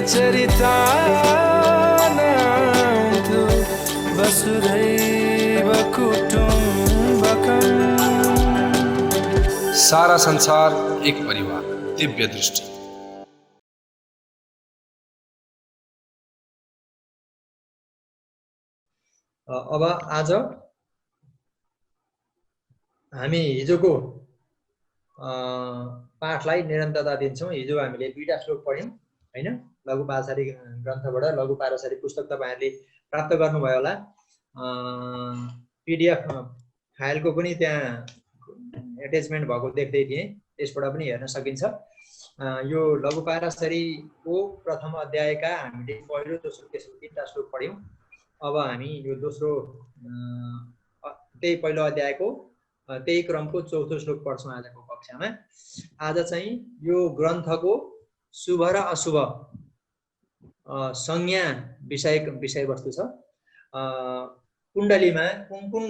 चरितानां तु वसुधैव कुटुम्बकम्। सारा संसार एक परिवार, दिव्य दृष्टि। अब आज हामी हिजोको पाठलाई निरन्तरता दिन्छौँ। हिजो हामीले 2टा श्लोक पढ्यौँ हैन। लघु पारसारी ग्रन्थबाट लघु पारसारी पुस्तक तपाईहरुले प्राप्त गर्नुभयो होला। पीडीएफ फाइलको पनि त्यहाँ एट्याचमेन्ट भएको देख्दै थिएँ, त्यसबाट पनि हेर्न सकिन्छ। यो लघु पारसारीको प्रथम अध्यायका हामीले पहिलो दोस्रो तेस्रो 3टा श्लोक पढ्यौँ। अब हामी यो दोस्रो त्यही पहिलो अध्यायको त्यही क्रमको चौथो श्लोक पढ्छौँ आजको कक्षामा। आज चाहिँ यो ग्रन्थको शुभ र अशुभ संज्ञा विषयवस्तु छ। कुण्डलीमा कुन कुन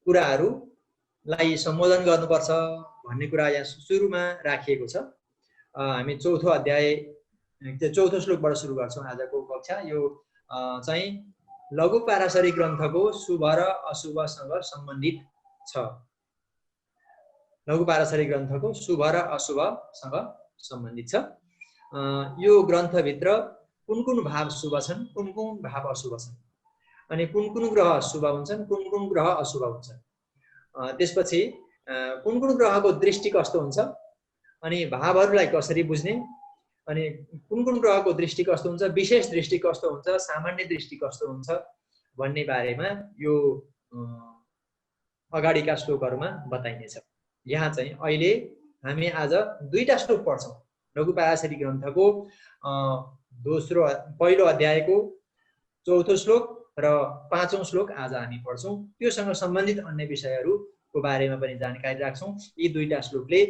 कुराहरूलाई सम्बोधन गर्नुपर्छ भन्ने कुरा यहाँ सुरुमा राखिएको छ। हामी चौथो अध्याय चौथो श्लोकबाट सुरु गर्छौँ आजको कक्षा। यो चाहिँ लघु पारसारी ग्रन्थको शुभ र अशुभसँग सम्बन्धित छ। लघु पारसारी ग्रन्थको शुभ र अशुभसँग सम्बन्धित छ। यो ग्रन्थभित्र कुन कुन भाव शुभ छन्, कुन कुन भाव अशुभ छन्, अनि कुन कुन ग्रह शुभ हुन्छन्, कुन कुन ग्रह अशुभ हुन्छन्, त्यसपछि कुन कुन ग्रहको दृष्टि कस्तो हुन्छ, अनि भावहरूलाई कसरी बुझ्ने, अनि कुन कुन ग्रहको दृष्टि कस्तो हुन्छ, विशेष दृष्टि कस्तो हुन्छ, सामान्य दृष्टि कस्तो हुन्छ भन्ने बारेमा यो अगाडिका श्लोकहरुमा बताइनेछ। यहाँ चाहिँ अहिले हामी आज 2टा श्लोक पढ्छौँ। लघु पारसारी ग्रन्थको पहिलो अध्यायको चौथो श्लोक र 5औं श्लोक आज हामी पढ्छौँ। त्योसँग सम्बन्धित अन्य विषयहरूको बारेमा पनि जानकारी राख्छौँ। यी 2टा श्लोकले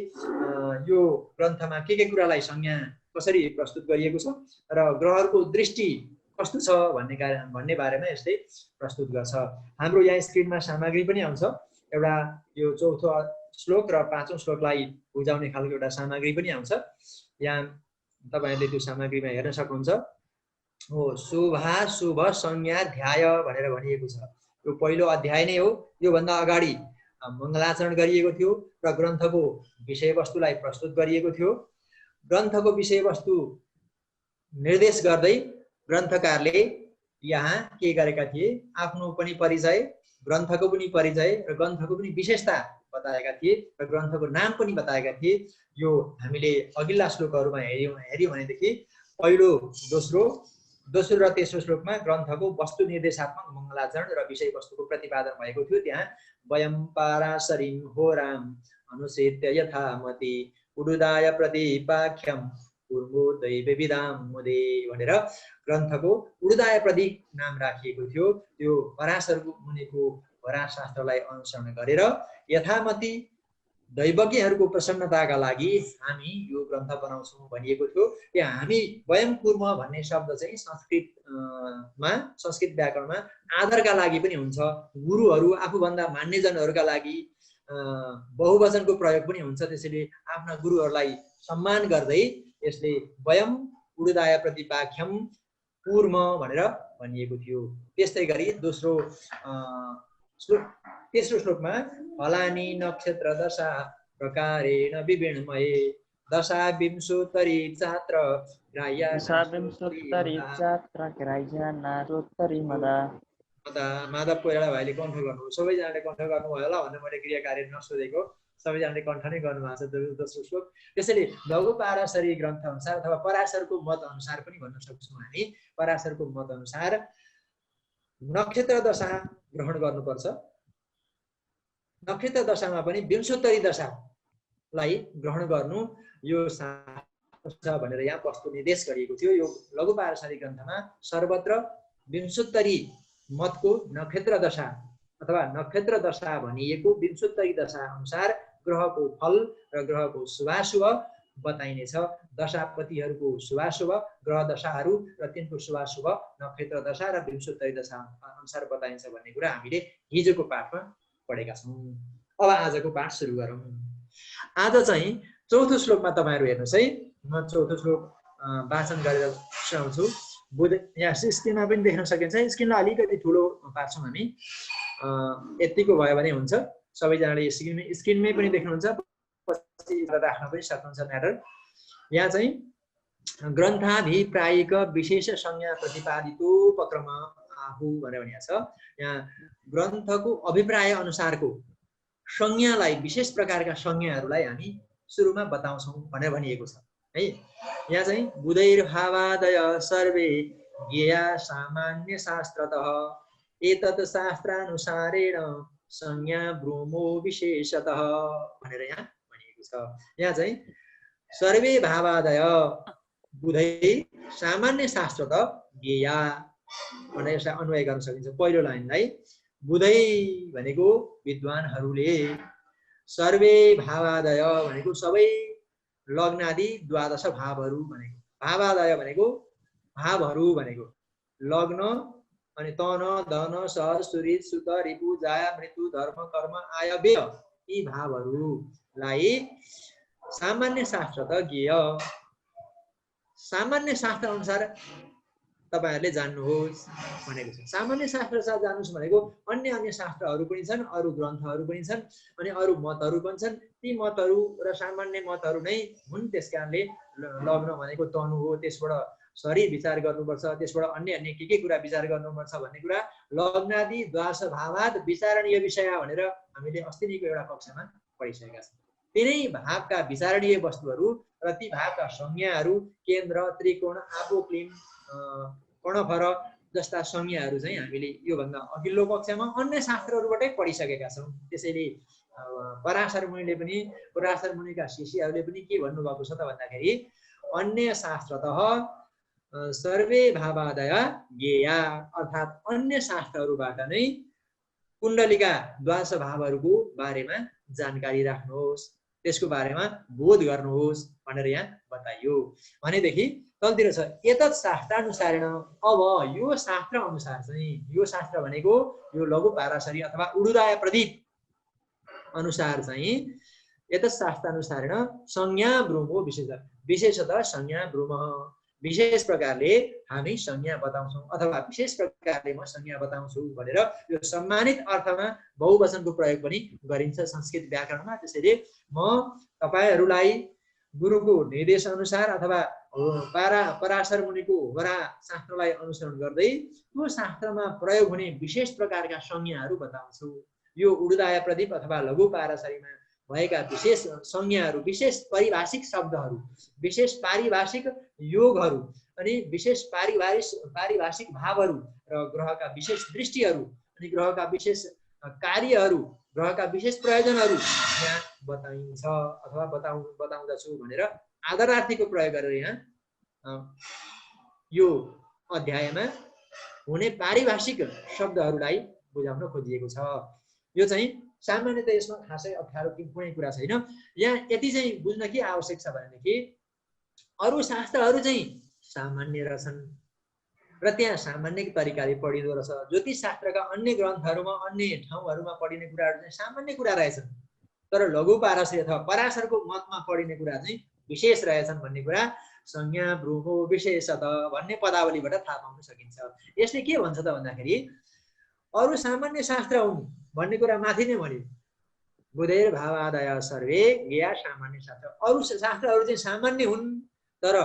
यो ग्रन्थमा के कुरालाई संज्ञा कसरी प्रस्तुत गरिएको छ र ग्रहहरूको दृष्टि कस्तो छ भन्ने बारेमा यसले प्रस्तुत गर्छ। हाम्रो यहाँ स्क्रिनमा सामग्री पनि आउँछ। एउटा यो चौथो श्लोक र 5औं श्लोकलाई बुझाउने खालको एउटा सामग्री पनि आउँछ। यहाँ तपाईहरुले त्यो सामग्रीमा हेर्न सक्नुहुन्छ। हो शुभाशुभ संज्ञाध्याय भनेर भनिएको छ। यो पहिलो अध्याय नै हो। यो भन्दा अगाडि मङ्गलाचरण गरिएको थियो र ग्रन्थको विषयवस्तुलाई प्रस्तुत गरिएको थियो। ग्रन्थको विषयवस्तु निर्देश गर्दै ग्रन्थकारले यहाँ के गरेका थिए, आफ्नो पनि परिचय, ग्रन्थको पनि परिचय र ग्रन्थको पनि विशेषता बताएका थिए र ग्रन्थको नाम पनि बताएका थिए। यो हामीले अघिल्ला श्लोकहरुमा हेर्यौं भनेदेखि पहिलो दोस्रो र तेस्रो श्लोकमा ग्रन्थको वस्तु निर्देशात्मक मङ्गलाचरण र विषयवस्तुको प्रतिपादन भएको थियो। त्यहाँ वयं पाराशरीं होराम अनुसेत्य यथामति उडुदाय प्रदीपाख्यम पूर्वो दैवविदां मुदे भनेर ग्रन्थको उडुदाय प्रदीप नाम राखिएको थियो। त्यो पराशर मुनिको वराशास्त्रलाई अनुसरण गरेर यथामति दैवज्ञहरूको प्रसन्नताका लागि हामी यो ग्रन्थ बनाउँछौँ भनिएको थियो। यहाँ हामी वयं कुर्म भन्ने शब्द चाहिँ संस्कृत व्याकरणमा आदरका लागि पनि हुन्छ। गुरुहरू आफूभन्दा मान्यजनहरूका लागि बहुवचनको प्रयोग पनि हुन्छ। त्यसैले आफ्ना गुरुहरूलाई सम्मान गर्दै यसले वयं उडुदाय प्रतिपाख्यम पूर्म भनेर भनिएको थियो। त्यस्तै गरी तेस्रो श्लोकमा फलानी नक्षत्र दशा प्रकारेण विभिन्नमये दशा विंशोत्तरी चात्र ग्राह्य माधव कोइराला भाइले कण्ठ गर्नु, सबैजनाले कण्ठ गर्नुभयो होला भनेर मैले क्रिया कार्य नसोधेको, सबैजनाले कण्ठ नै गर्नुभएको छ दोस्रो श्लोक। त्यसैले लघु पारसारी ग्रन्थ अनुसार अथवा पराशरको मत अनुसार पनि भन्न सक्छौँ हामी। पराशरको मत अनुसार नक्षत्र दशा ग्रहण गर्नुपर्छ। नक्षत्र दशामा पनि विंशोत्तरी दशालाई ग्रहण गर्नु यो भनेर यहाँ वस्तु निर्देश गरिएको थियो। यो लघु पारसारी ग्रन्थमा सर्वत्र विंशोत्तरी मतको नक्षत्र दशा अथवा नक्षत्र दशा भनिएको विंशोत्तरी दशा अनुसार ग्रहको फल र ग्रहको शुभाशुभ बताइनेछ। दशापतिहरूको शुभाशुभ, ग्रह दशाहरू र तिनको शुभाशुभ नक्षत्र दशा र विंशोत्तरी दशा अनुसार बताइन्छ भन्ने कुरा हामीले हिजोको पाठमा पढेका छौँ। अब आजको पाठ सुरु गरौँ। आज चाहिँ चौथो श्लोकमा तपाईहरु हेर्नुस् है। म चौथो श्लोक वाचन गरेर सुनाउँछु। यहाँ स्क्रिनमा पनि देख्न सकिन्छ। स्क्रिनलाई अलिकति ठुलो पार्छौँ हामी, यतिको भयो भने हुन्छ। सबैजनाले स्क्रिनमै पनि देख्नुहुन्छ, पछि राख्न पनि सक्नुहुन्छ म्याटर। यहाँ चाहिँ ग्रन्थाभिप्रायिक विशेष संज्ञा प्रतिपादितोपक्रम आहु भनेर भनिएको छ। यहाँ ग्रन्थको अभिप्राय अनुसारको संज्ञालाई, विशेष प्रकारका संज्ञाहरूलाई हामी सुरुमा बताउँछौँ भनेर भनिएको छ है। यहाँ चाहिँ बुधैर्भावादय सर्वे ज्ञेया सामान्य शास्त्रतः एतत् शास्त्रानुसारेण संज्ञा ब्रूमो विशेषतः भनेर यहाँ भनिएको छ। यहाँ चाहिँ सर्वे भावादय बुधै सामान्य शास्त्र त ज्ञेया भनेर यसलाई अन्वय गर्न सकिन्छ। पहिलो लाइनलाई बुधै भनेको विद्वानहरूले, सर्वे भावादय भनेको सबै लग्नादि द्वादश भावहरू भनेको, भावादय भनेको भावहरू भनेको लग्न अनि तन धन सह सूर्य सुत रिपु जाया मृत्यु धर्म कर्म आय व्यय यी भावहरूलाई सामान्य शास्त्र त ज्ञेय, सामान्य शास्त्र अनुसार तपाईहरुले जान्नुहोस् भनेको छ। सामान्य शास्त्र अनुसार जान्नुहोस् भनेको अन्य शास्त्रहरू पनि छन्, अरु ग्रन्थहरू पनि छन्, अनि अरु मतहरू पनि छन्। ती मतहरू र सामान्य मतहरू नै हुन्। त्यसकारणले लग्न भनेको तनु हो, त्यसबाट शरीर विचार गर्नुपर्छ, त्यसबाट अन्य के कुरा विचार गर्नुपर्छ भन्ने कुरा लग्नादि द्वादश भावाद विचारणीय विषय भनेर हामीले अस्तिको एउटा कक्षामा पढिसकेका छौँ। तिनै भावका विचारणीय वस्तुहरू र ती भावका संज्ञाहरू केन्द्र, त्रिकोण, आपोक्लिम, कर्णफर जस्ता संज्ञाहरू चाहिँ हामीले योभन्दा अघिल्लो कक्षामा अन्य शास्त्रहरूबाटै पढिसकेका छौँ। त्यसैले पराशर मुनिले पनि, पराशर मुनिका शिष्यहरूले पनि के भन्नुभएको छ त भन्दाखेरि अन्य शास्त्रतः सर्वे भावादय ज्ञेया, अर्थात् अन्य शास्त्रहरूबाट नै कुण्डलीका द्वादश भावहरूको बारेमा जानकारी राख्नुहोस्, त्यसको बारेमा बोध गर्नुहोस् भनेर यहाँ बताइयो। भनेदेखि तलतिर छ एतत् शास्त्रानुसारेण, अब यो शास्त्र अनुसार चाहिँ, यो शास्त्र भनेको यो लघु पाराशरी अथवा उडुदाय प्रदीप अनुसार चाहिँ एतत् शास्त्रानुसारेण संज्ञा ब्रूमो विशेषतः संज्ञा ब्रूम, विशेष प्रकारले हामी संज्ञा बताउँछौँ अथवा विशेष प्रकारले म संज्ञा बताउँछु भनेर यो सम्मानित अर्थमा बहुवचनको प्रयोग पनि गरिन्छ संस्कृत व्याकरणमा। त्यसैले म तपाईहरुलाई गुरुको निर्देश अनुसार अथवा पराशर मुनिको वरा शास्त्रलाई अनुसरण गर्दै त्यो शास्त्रमा प्रयोग हुने विशेष प्रकारका संज्ञाहरू बताउँछु। यो उडुदाय प्रदीप अथवा लघु पाराशरीमा भएका विशेष संज्ञाहरू, विशेष पारिभाषिक शब्दहरू, विशेष पारिभाषिक योगहरू अनि विशेष पारिभाषिक भावहरू र ग्रहका विशेष दृष्टिहरू अनि ग्रहका विशेष कार्यहरू, ग्रहका विशेष प्रयोजनहरू यहाँ बताइन्छ अथवा बताउँदछु भनेर आदरार्थीको प्रयोग गरेर यहाँ यो अध्यायमा हुने पारिभाषिक शब्दहरूलाई बुझाउन खोजिएको छ। यो चाहिँ सामान्यतः यसमा खासै अप्ठ्यारो कुनै कुरा छैन। यहाँ यति चाहिँ बुझ्न के आवश्यक छ भनेदेखि अरु शास्त्रहरू चाहिँ सामान्य रहेछन् र त्यहाँ सामान्य तरिकाले पढिँदो रहेछ। ज्योतिष शास्त्रका अन्य ग्रन्थहरूमा, अन्य ठाउँहरूमा पढिने कुराहरू चाहिँ सामान्य कुरा रहेछन्, तर लघु पाराशरी अथवा पराशरको मतमा पढिने कुरा चाहिँ विशेष रहेछन् भन्ने कुरा संज्ञा ब्रूमो विशेषतः भन्ने पदावलीबाट थाहा पाउन सकिन्छ। यसले के भन्छ त भन्दाखेरि अरु सामान्य शास्त्र हुन् भन्ने कुरा माथि नै भन्यो, बुधैर भावादय सर्वे ज्ञेया सामान्य शास्त्र। अरु शास्त्रहरू चाहिँ सामान्य हुन्, तर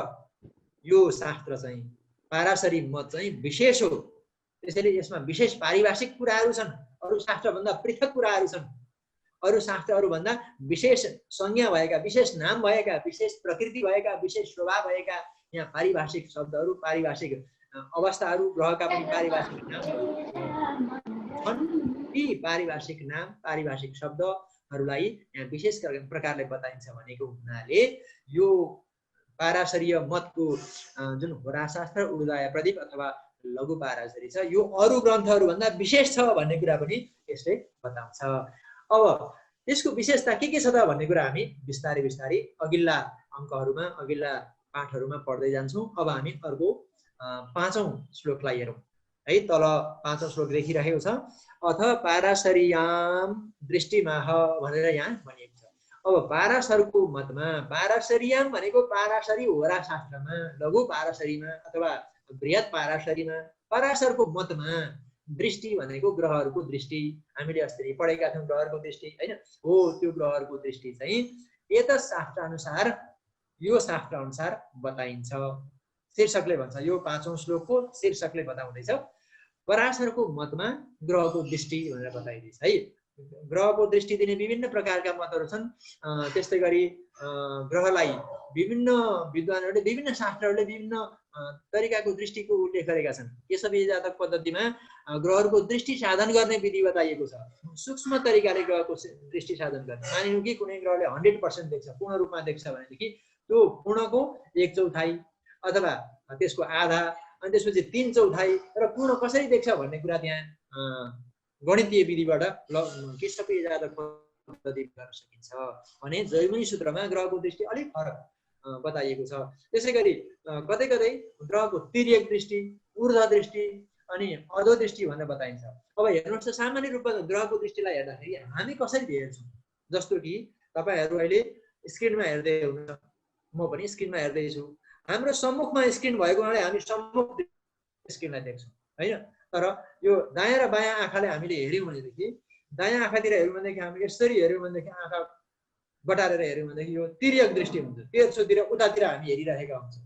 यो शास्त्र चाहिँ पाराशरी मत चाहिँ विशेष हो। त्यसैले यसमा विशेष पारिभाषिक कुराहरू छन्, अरु शास्त्रभन्दा पृथक कुराहरू छन्, अरु शास्त्रहरूभन्दा विशेष संज्ञा भएका, विशेष नाम भएका, विशेष प्रकृति भएका, विशेष स्वभाव भएका यहाँ पारिभाषिक शब्दहरू, पारिभाषिक अवस्थाहरू, ग्रहका पनि पारिभाषिक नामहरू छन्। ती पारिभाषिक नाम, पारिभाषिक शब्दहरूलाई यहाँ विशेष प्रकारले बताइन्छ भनेको हुनाले यो पाराशरीय मतको जुन होराशास्त्र, उडुदाय प्रदीप अथवा लघु पाराशरी छ यो अरु ग्रन्थहरूभन्दा विशेष छ भन्ने कुरा पनि यसले बताउँछ। अब यसको विशेषता के छ त भन्ने कुरा हामी बिस्तारै बिस्तारै अघिल्ला अङ्कहरूमा, अघिल्ला पाठहरूमा पढ्दै जान्छौँ। अब हामी अर्को 5औं श्लोकलाई हेरौँ है। तल 5औं श्लोक देखिरहेको छ, अथ पाराशरीयाम दृष्टिमाह भनेर यहाँ भनिएको छ। अब पाराशरको मतमा पाराशरियाम भनेको पाराशरी होरा शास्त्रमा लघु पाराशरीमा अथवा बृहत पाराशरीमा पराशरको मतमा दृष्टि भनेको ग्रहहरूको दृष्टि हामीले अस्ति पढेका थियौँ ग्रहहरूको दृष्टि हैन हो त्यो ग्रहहरूको दृष्टि चाहिँ एत शास्त्र अनुसार यो शास्त्र अनुसार बताइन्छ शीर्षकले भन्छ यो 5औं श्लोकको शीर्षकले बताउँदैछ पराशरको मतमा ग्रहको दृष्टि भनेर बताइदिन्छ है ग्रहको दृष्टि दिने विभिन्न प्रकारका मतहरू छन् त्यस्तै गरी ग्रहलाई विभिन्न विद्वानहरूले विभिन्न शास्त्रहरूले विभिन्न तरिकाको दृष्टिको उल्लेख गरेका छन् यसै जातक पद्धतिमा ग्रहहरूको दृष्टि साधन गर्ने विधि बताइएको छ सूक्ष्म तरिकाले ग्रहको दृष्टि साधन गर्ने मानिनु कि कुनै ग्रहले 100% देख्छ पूर्ण रूपमा देख्छ भनेदेखि त्यो पूर्णको 1/4 अथवा त्यसको आधा अनि त्यसपछि 3/4 र पूर्ण कसरी देख्छ भन्ने कुरा त्यहाँ गणितीय विधिबाट के सबै जातक पद्धति गर्न सकिन्छ भने जैमिनी सूत्रमा ग्रहको दृष्टि अलिक फरक बताइएको छ त्यसै गरी कतै कतै ग्रहको तिर्यक दृष्टि ऊर्ध्व दृष्टि अनि अधो दृष्टि भनेर बताइन्छ अब हेर्नुहोस् सामान्य रूपमा ग्रहको दृष्टिलाई हेर्दाखेरि हामी कसरी हेर्छौँ जस्तो कि तपाईहरु अहिले स्क्रिनमा हेर्दै हुनुहुन्छ म पनि स्क्रिनमा हेर्दै छु हाम्रो सम्मुखमा स्क्रिन भएको हुनाले हामी सम्मुख स्क्रिनलाई देख्छौँ हैन तर यो दायाँ र बायाँ आँखाले हामीले हेर्यौं भनेदेखि दायाँ आँखातिर हेर्यौं भनेदेखि हामी यसरी हेर्यौं भनेदेखि आँखा बटारेर हेर्यौं भनेदेखि यो तिर्यक दृष्टि हुन्छ तेर्सोतिर उतातिर हामी हेरिरहेका हुन्छौँ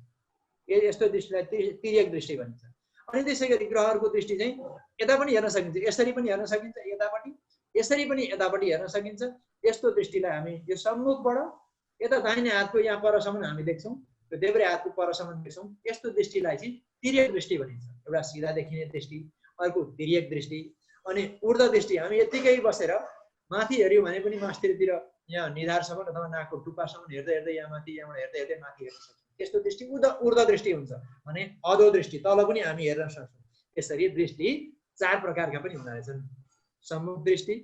यस्तो दृष्टिलाई तिर्यक दृष्टि भनिन्छ अनि त्यसै गरी ग्रहहरूको दृष्टि चाहिँ यता पनि हेर्न सकिन्छ यसरी पनि हेर्न सकिन्छ यतापट्टि यसरी पनि यतापट्टि हेर्न सकिन्छ यस्तो दृष्टिलाई हामी यो सम्मुखबाट यता दाहिने हातको यहाँ परसम्म हामी देख्छौँ त्यो देब्रे हातको परसम्म देख्छौँ यस्तो दृष्टिलाई चाहिँ तिर्यक दृष्टि भनिन्छ एउटा सिधा देखिने दृष्टि अर्को तिर्यक दृष्टि अनि ऊर्ध्व दृष्टि हामी यतिकै बसेर माथि हेर्यौं भने पनि मास्तिरतिर यहाँ निधारसम्म अथवा नाकको टुप्पासम्म हेर्दै हेर्दै यहाँ माथि यहाँबाट हेर्दै हेर्दै माथि हेर्न सक्छौँ त्यस्तो दृष्टि ऊर्ध्व दृष्टि हुन्छ भने अधो दृष्टि तल पनि हामी हेर्न सक्छौँ यसरी दृष्टि 4 प्रकारका पनि हुँदा रहेछन् सम्मुख दृष्टि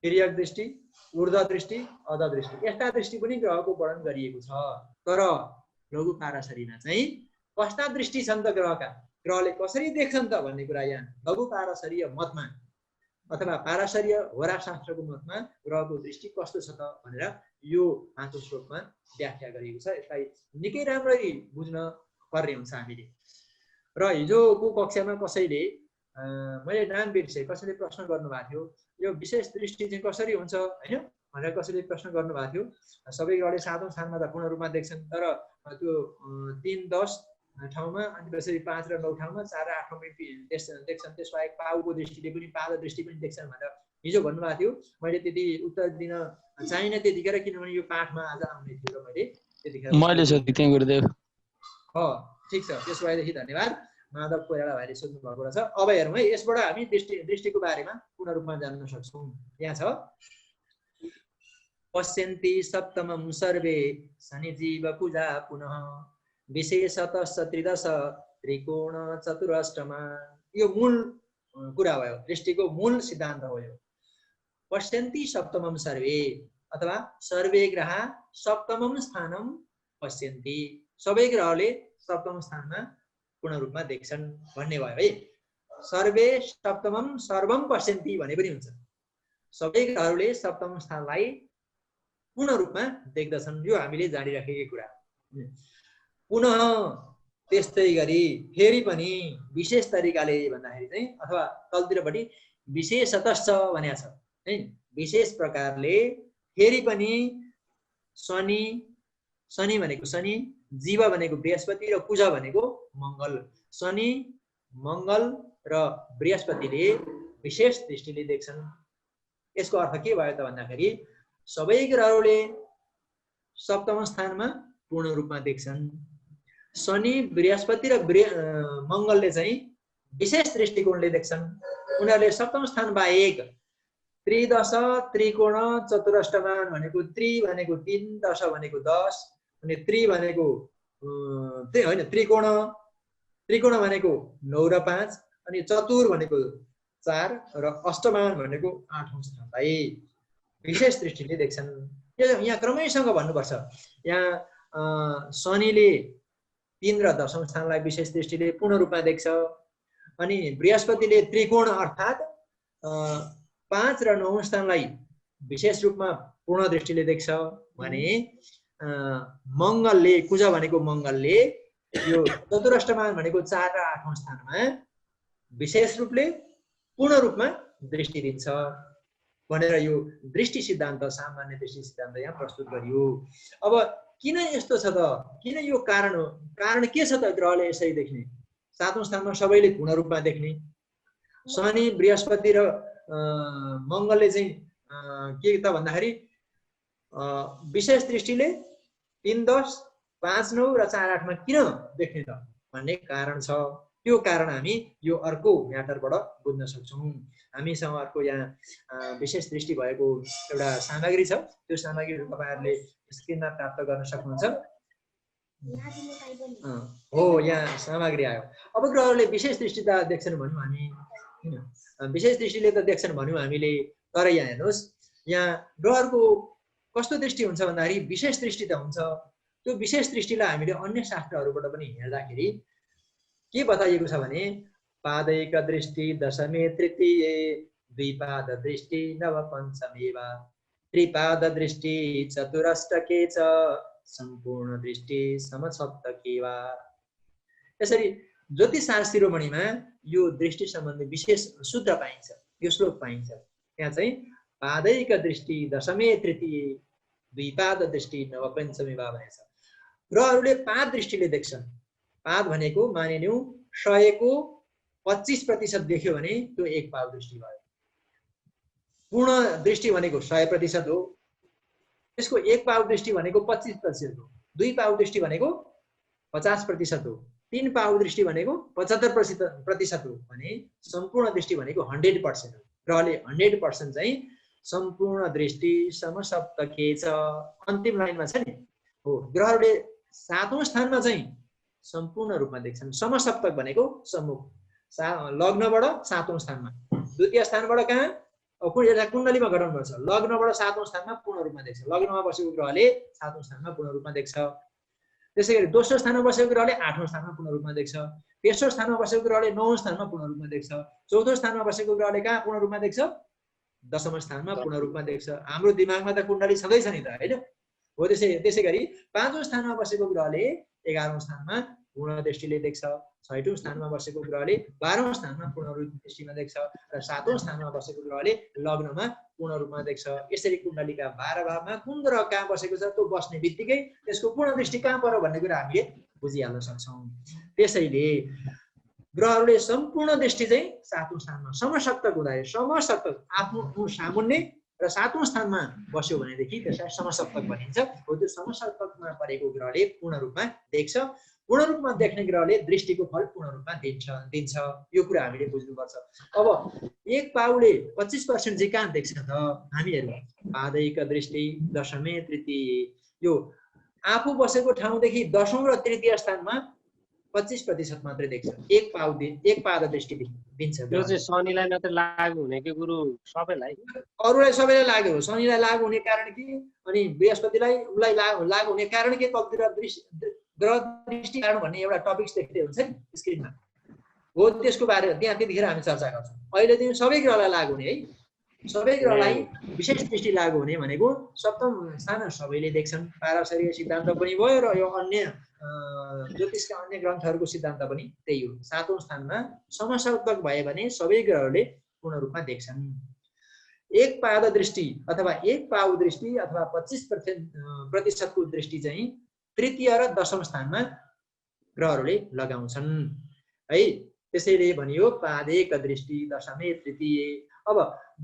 तिर्यक दृष्टि ऊर्ध्व दृष्टि अधो दृष्टि यस्ता दृष्टि पनि ग्रहको वर्णन गरिएको छ तर लघु पाराशरीमा चाहिँ कस्ता दृष्टि छन् त ग्रहले कसरी देख्छन् त भन्ने कुरा यहाँ लघु पाराशरीय मतमा अथवा पाराशरीय होरा शास्त्रको मतमा ग्रहको दृष्टि कस्तो छ त भनेर यो 5औं श्लोकमा व्याख्या गरिएको छ यसलाई निकै राम्ररी बुझ्न पर्ने हुन्छ हामीले र हिजोको कक्षामा कसैले मैले नाम बिर्से कसैले प्रश्न गर्नुभएको थियो यो विशेष दृष्टि चाहिँ कसरी हुन्छ हैन भनेर कसैले प्रश्न गर्नुभएको थियो सबै ग्रहले 7औं स्थानमा त पूर्ण रूपमा देख्छन् तर त्यो 3 10 ठाउँमा अनि त्यसरी 5 र 9 ठाउँमा 4 र 8 ठाउँमा देख्छन् त्यसबाहेक पाउको दृष्टिले पनि पाद दृष्टि पनि देख्छन् भनेर हिजो भन्नुभएको थियो मैले त्यति उत्तर दिन चाहिने त्यतिखेर किनभने यो पाठमा आज आउने थियो र मैले त्यतिखेर मैले सोधेँ गुरुदेव ठीक छ त्यसो भएदेखि धन्यवाद माधव कोइराला भाइले सोध्नु भएको रहेछ अब हेरौँ है यसबाट हामी दृष्टिको बारेमा पूर्ण रूपमा जान्न सक्छौँ यहाँ छ पश्यन्ति सप्तमं सर्वे शनि जीव पूजा पुनः विशेषतः 13 त्रिकोण चतुरष्टमा यो मूल कुरा भयो दृष्टिको मूल सिद्धान्त हो यो पश्यन्ति सप्तमं सर्वे अथवा सर्वे ग्रह सप्तमं स्थानं पश्यन्ति सबै ग्रहले सप्तम स्थानमा पूर्ण रूपमा देख्छन् भन्ने भयो है सर्वे सप्तमं सर्वम पश्यन्ति भने पनि हुन्छ सबै ग्रहले सप्तम स्थानलाई पूर्ण रूपमा देख्दछन् यो हामीले जानिराखेको कुरा पुनः त्यस्तै गरी फेरि पनि विशेष तरिकाले भन्दाखेरि चाहिँ अथवा तलतिरपट्टि विशेषतश्च भनेको छ है विशेष प्रकारले फेरि पनि शनि भनेको शनि जीव भनेको बृहस्पति र कुज भनेको मंगल शनि मंगल र बृहस्पतिले विशेष दृष्टिले देख्छन् यसको अर्थ के भयो त भन्दाखेरि सबै ग्रहले सप्तम स्थानमा पूर्ण रूपमा देख्छन् शनि बृहस्पति र मंगलले चाहिँ विशेष दृष्टिकोणले देख्छन् उनीहरूले सप्तम स्थान बाहेक त्रिदश त्रिकोण चतुरष्टमान भनेको त्रि भनेको 3 दश भनेको 10 अनि त्रि भनेको हैन त्रिकोण भनेको 9 र 5 अनि चतुर भनेको 4 र अष्टमान भनेको 8औं स्थानलाई विशेष दृष्टिले देख्छन् यहाँ क्रमैसँग भन्नुपर्छ यहाँ शनिले 3 र 10औं स्थानलाई विशेष दृष्टिले पूर्ण रूपमा देख्छ अनि बृहस्पतिले त्रिकोण अर्थात् 5 र 9औं स्थानलाई विशेष रूपमा पूर्ण दृष्टिले देख्छ भने मङ्गलले कुज भनेको मङ्गलले यो चतुरष्टमान भनेको 4 र 8औं स्थानमा विशेष रूपले पूर्ण रूपमा दृष्टि दिन्छ भनेर यो दृष्टि सिद्धान्त सामान्य दृष्टि सिद्धान्त यहाँ प्रस्तुत गरियो। अब किन यस्तो छ त, किन यो कारण के छ त ग्रहले यसरी देख्ने? 7औं स्थानमा सबैले पूर्ण रूपमा देख्ने, शनि बृहस्पति र मङ्गलले चाहिँ के त भन्दाखेरि विशेष दृष्टिले 3, 10, 5, 9 र 4, 8 मा किन देख्ने त भन्ने कारण छ। त्यो कारण हामी यो अर्को म्याटरबाट बुझ्न सक्छौँ। हामीसँग अर्को यहाँ विशेष दृष्टि भएको एउटा सामग्री छ, त्यो सामग्रीहरू तपाईहरुले स्क्रिनमा प्राप्त गर्न सक्नुहुन्छ। हो, यहाँ सामग्री आयो। अब ग्रहहरूले विशेष दृष्टि त देख्छन् भन्यौँ हामी, हैन? विशेष दृष्टिले त देख्छन् भन्यौँ हामीले, तर यहाँ हेर्नुहोस्, यहाँ ग्रहहरूको कस्तो दृष्टि हुन्छ भन्दाखेरि विशेष दृष्टि त हुन्छ। त्यो विशेष दृष्टिलाई हामीले अन्य शास्त्रहरूबाट पनि हेर्दाखेरि के बताइएको छ भने पादैक दृष्टि दशमे तृतीये, द्विपाद दृष्टि नव पञ्चमे वा, त्रिपाद दृष्टि चतुरष्टके च, सम्पूर्ण दृष्टि समसप्तके वा। यसरी ज्योतिषशास्त्र शिरोमणिमा यो दृष्टि सम्बन्धी विशेष सूत्र पाइन्छ, यो श्लोक पाइन्छ। यहाँ चाहिँ पादैक दृष्टि दशमे तृतीये, द्विपाद दृष्टि नव पञ्चमे वा भनेछ। ग्रहहरूले पाद दृष्टिले देख्छन्। पाद भनेको मानिलिउँ 100 को 25% देख्यो भने त्यो 1 पाउ दृष्टि भयो। पूर्ण दृष्टि भनेको 100% हो, त्यसको 1 पाउ दृष्टि भनेको 25% हो, 2 पाउ दृष्टि भनेको 50% हो, 3 पाउ दृष्टि भनेको 75% हो भने सम्पूर्ण दृष्टि भनेको 100% हो। ग्रहले 100% चाहिँ सम्पूर्ण दृष्टि समसप्तके च, अन्तिम लाइनमा छ नि, हो। ग्रहहरूले 7औं स्थानमा चाहिँ सम्पूर्ण रूपमा देख्छन्। समसप्तक भनेको सम्मुख, लग्नबाट 7औं स्थानमा, द्वितीय स्थानबाट कहाँ कुण्डलीमा घटाउनुपर्छ, लग्नबाट 7औं स्थानमा पूर्ण रूपमा देख्छ। लग्नमा बसेको ग्रहले 7औं स्थानमा पूर्ण रूपमा देख्छ। त्यसैगरी दोस्रो स्थानमा बसेको ग्रहले 8औं स्थानमा पूर्ण रूपमा देख्छ। तेस्रो स्थानमा बसेको ग्रहले 9औं स्थानमा पूर्ण रूपमा देख्छ। चौथो स्थानमा बसेको ग्रहले कहाँ पूर्ण रूपमा देख्छ? 10औं स्थानमा पूर्ण रूपमा देख्छ। हाम्रो दिमागमा त कुण्डली छँदैछ नि त, हैन? हो, त्यसैगरी 5औं स्थानमा बसेको ग्रहले 11औं स्थानमा पूर्ण दृष्टिले देख्छ। 6औं स्थानमा बसेको ग्रहले 12औं स्थानमा पूर्ण दृष्टिमा देख्छ र 7औं स्थानमा बसेको ग्रहले लग्नमा पूर्ण रूपमा देख्छ। यसरी कुण्डलीका 12 भावमा कुन ग्रह कहाँ बसेको छ त्यो बस्ने बित्तिकै त्यसको पूर्ण दृष्टि कहाँ पर्यो भन्ने कुरा हामीले बुझिहाल्न सक्छौँ। त्यसैले ग्रहहरूले सम्पूर्ण दृष्टि चाहिँ 7औं स्थानमा समसप्तक हुँदाखेरि, समसप्तक आफ्नो सामुन्ने र 7औं स्थानमा बस्यो भनेदेखि त्यसलाई समसप्तक भनिन्छ। हो, त्यो समसप्तकमा परेको ग्रहले पूर्ण रूपमा देख्छ। पूर्ण रूपमा देख्ने ग्रहले दृष्टिको फल पूर्ण रूपमा दिन्छ। यो कुरा हामीले बुझ्नुपर्छ। अब 1 पाउले 25% चाहिँ कहाँ देख्छ त? हामी हेरौँ, पादैक दृष्टि दशमे तृतीये, यो आफू बसेको ठाउँदेखि 10औं र तृतीय स्थानमा 25% मात्रै देख्छ। 1 पाद दृष्टि दिन्छ। त्यो चाहिँ शनिलाई मात्र लागु हुने कि गुरु सबैलाई? अरूलाई सबैलाई लागु हो। शनिलाई लागु हुने कारण के, अनि बृहस्पतिलाई उलाई लागु हुने कारण के, ग्रह दृष्टि कारण भन्ने एउटा टपिक्स देख्दै हुन्छ नि स्क्रिनमा, हो। त्यसको बारे त्यहाँ त्यतिखेर हामी चर्चा गर्छौँ। अहिले चाहिँ सबै ग्रहलाई लागु हुने है, सबै ग्रहलाई विशेष दृष्टि लागु हुने भनेको सप्तम स्थान सबैले देख्छन्। पारशरीय सिद्धान्त पनि भयो र यो अन्य ज्योतिषका अन्य ग्रन्थहरूको सिद्धान्त पनि त्यही हो। 7औं स्थानमा समसप्तक भयो भने सबै ग्रहहरूले पूर्ण रूपमा देख्छन्। 1 पाद दृष्टि अथवा 1 पाउ दृष्टि अथवा 25% को दृष्टि चाहिँ तृतीय र 10औं स्थानमा ग्रहहरूले लगाउँछन् है। त्यसैले भनियो पादैक दृष्टि दशमे तृतीये। अब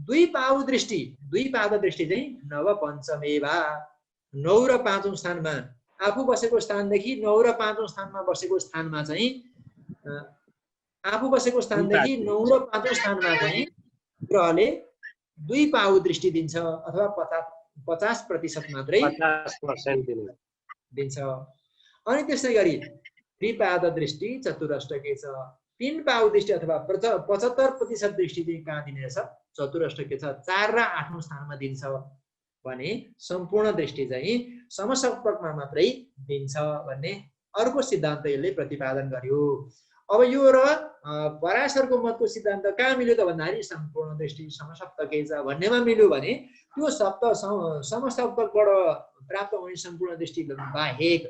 2 पाउ दृष्टि, 2 पाद दृष्टि चाहिँ नव पञ्चमे वा, 9 र 5औं स्थानमा आफू बसेको स्थानदेखि 9 र 5औं स्थानमा बसेको स्थानमा चाहिँ आफू बसेको स्थानदेखि 9 र 5औं स्थानमा चाहिँ ग्रहले 2 पाउ दृष्टि दिन्छ अथवा 50% मात्रै 50% दिन्छ। अनि त्यसै गरी त्रिपाद दृष्टि चतुरष्टके छ, 3 पाउ दृष्टि अथवा 75% दृष्टि चाहिँ कहाँ दिने रहेछ? चतुरष्टके छ, 4 र 8औं स्थानमा दिन्छ भने सम्पूर्ण दृष्टि चाहिँ समसप्तकमा मात्रै दिन्छ भन्ने अर्को सिद्धान्त यसले प्रतिपादन गर्यो। अब यो र पराशरको मतको सिद्धान्त कहाँ मिल्यो त भन्दाखेरि सम्पूर्ण दृष्टि समसप्तकै छ भन्नेमा मिल्यो भने त्यो समसप्तकबाट प्राप्त हुने सम्पूर्ण दृष्टि बाहेक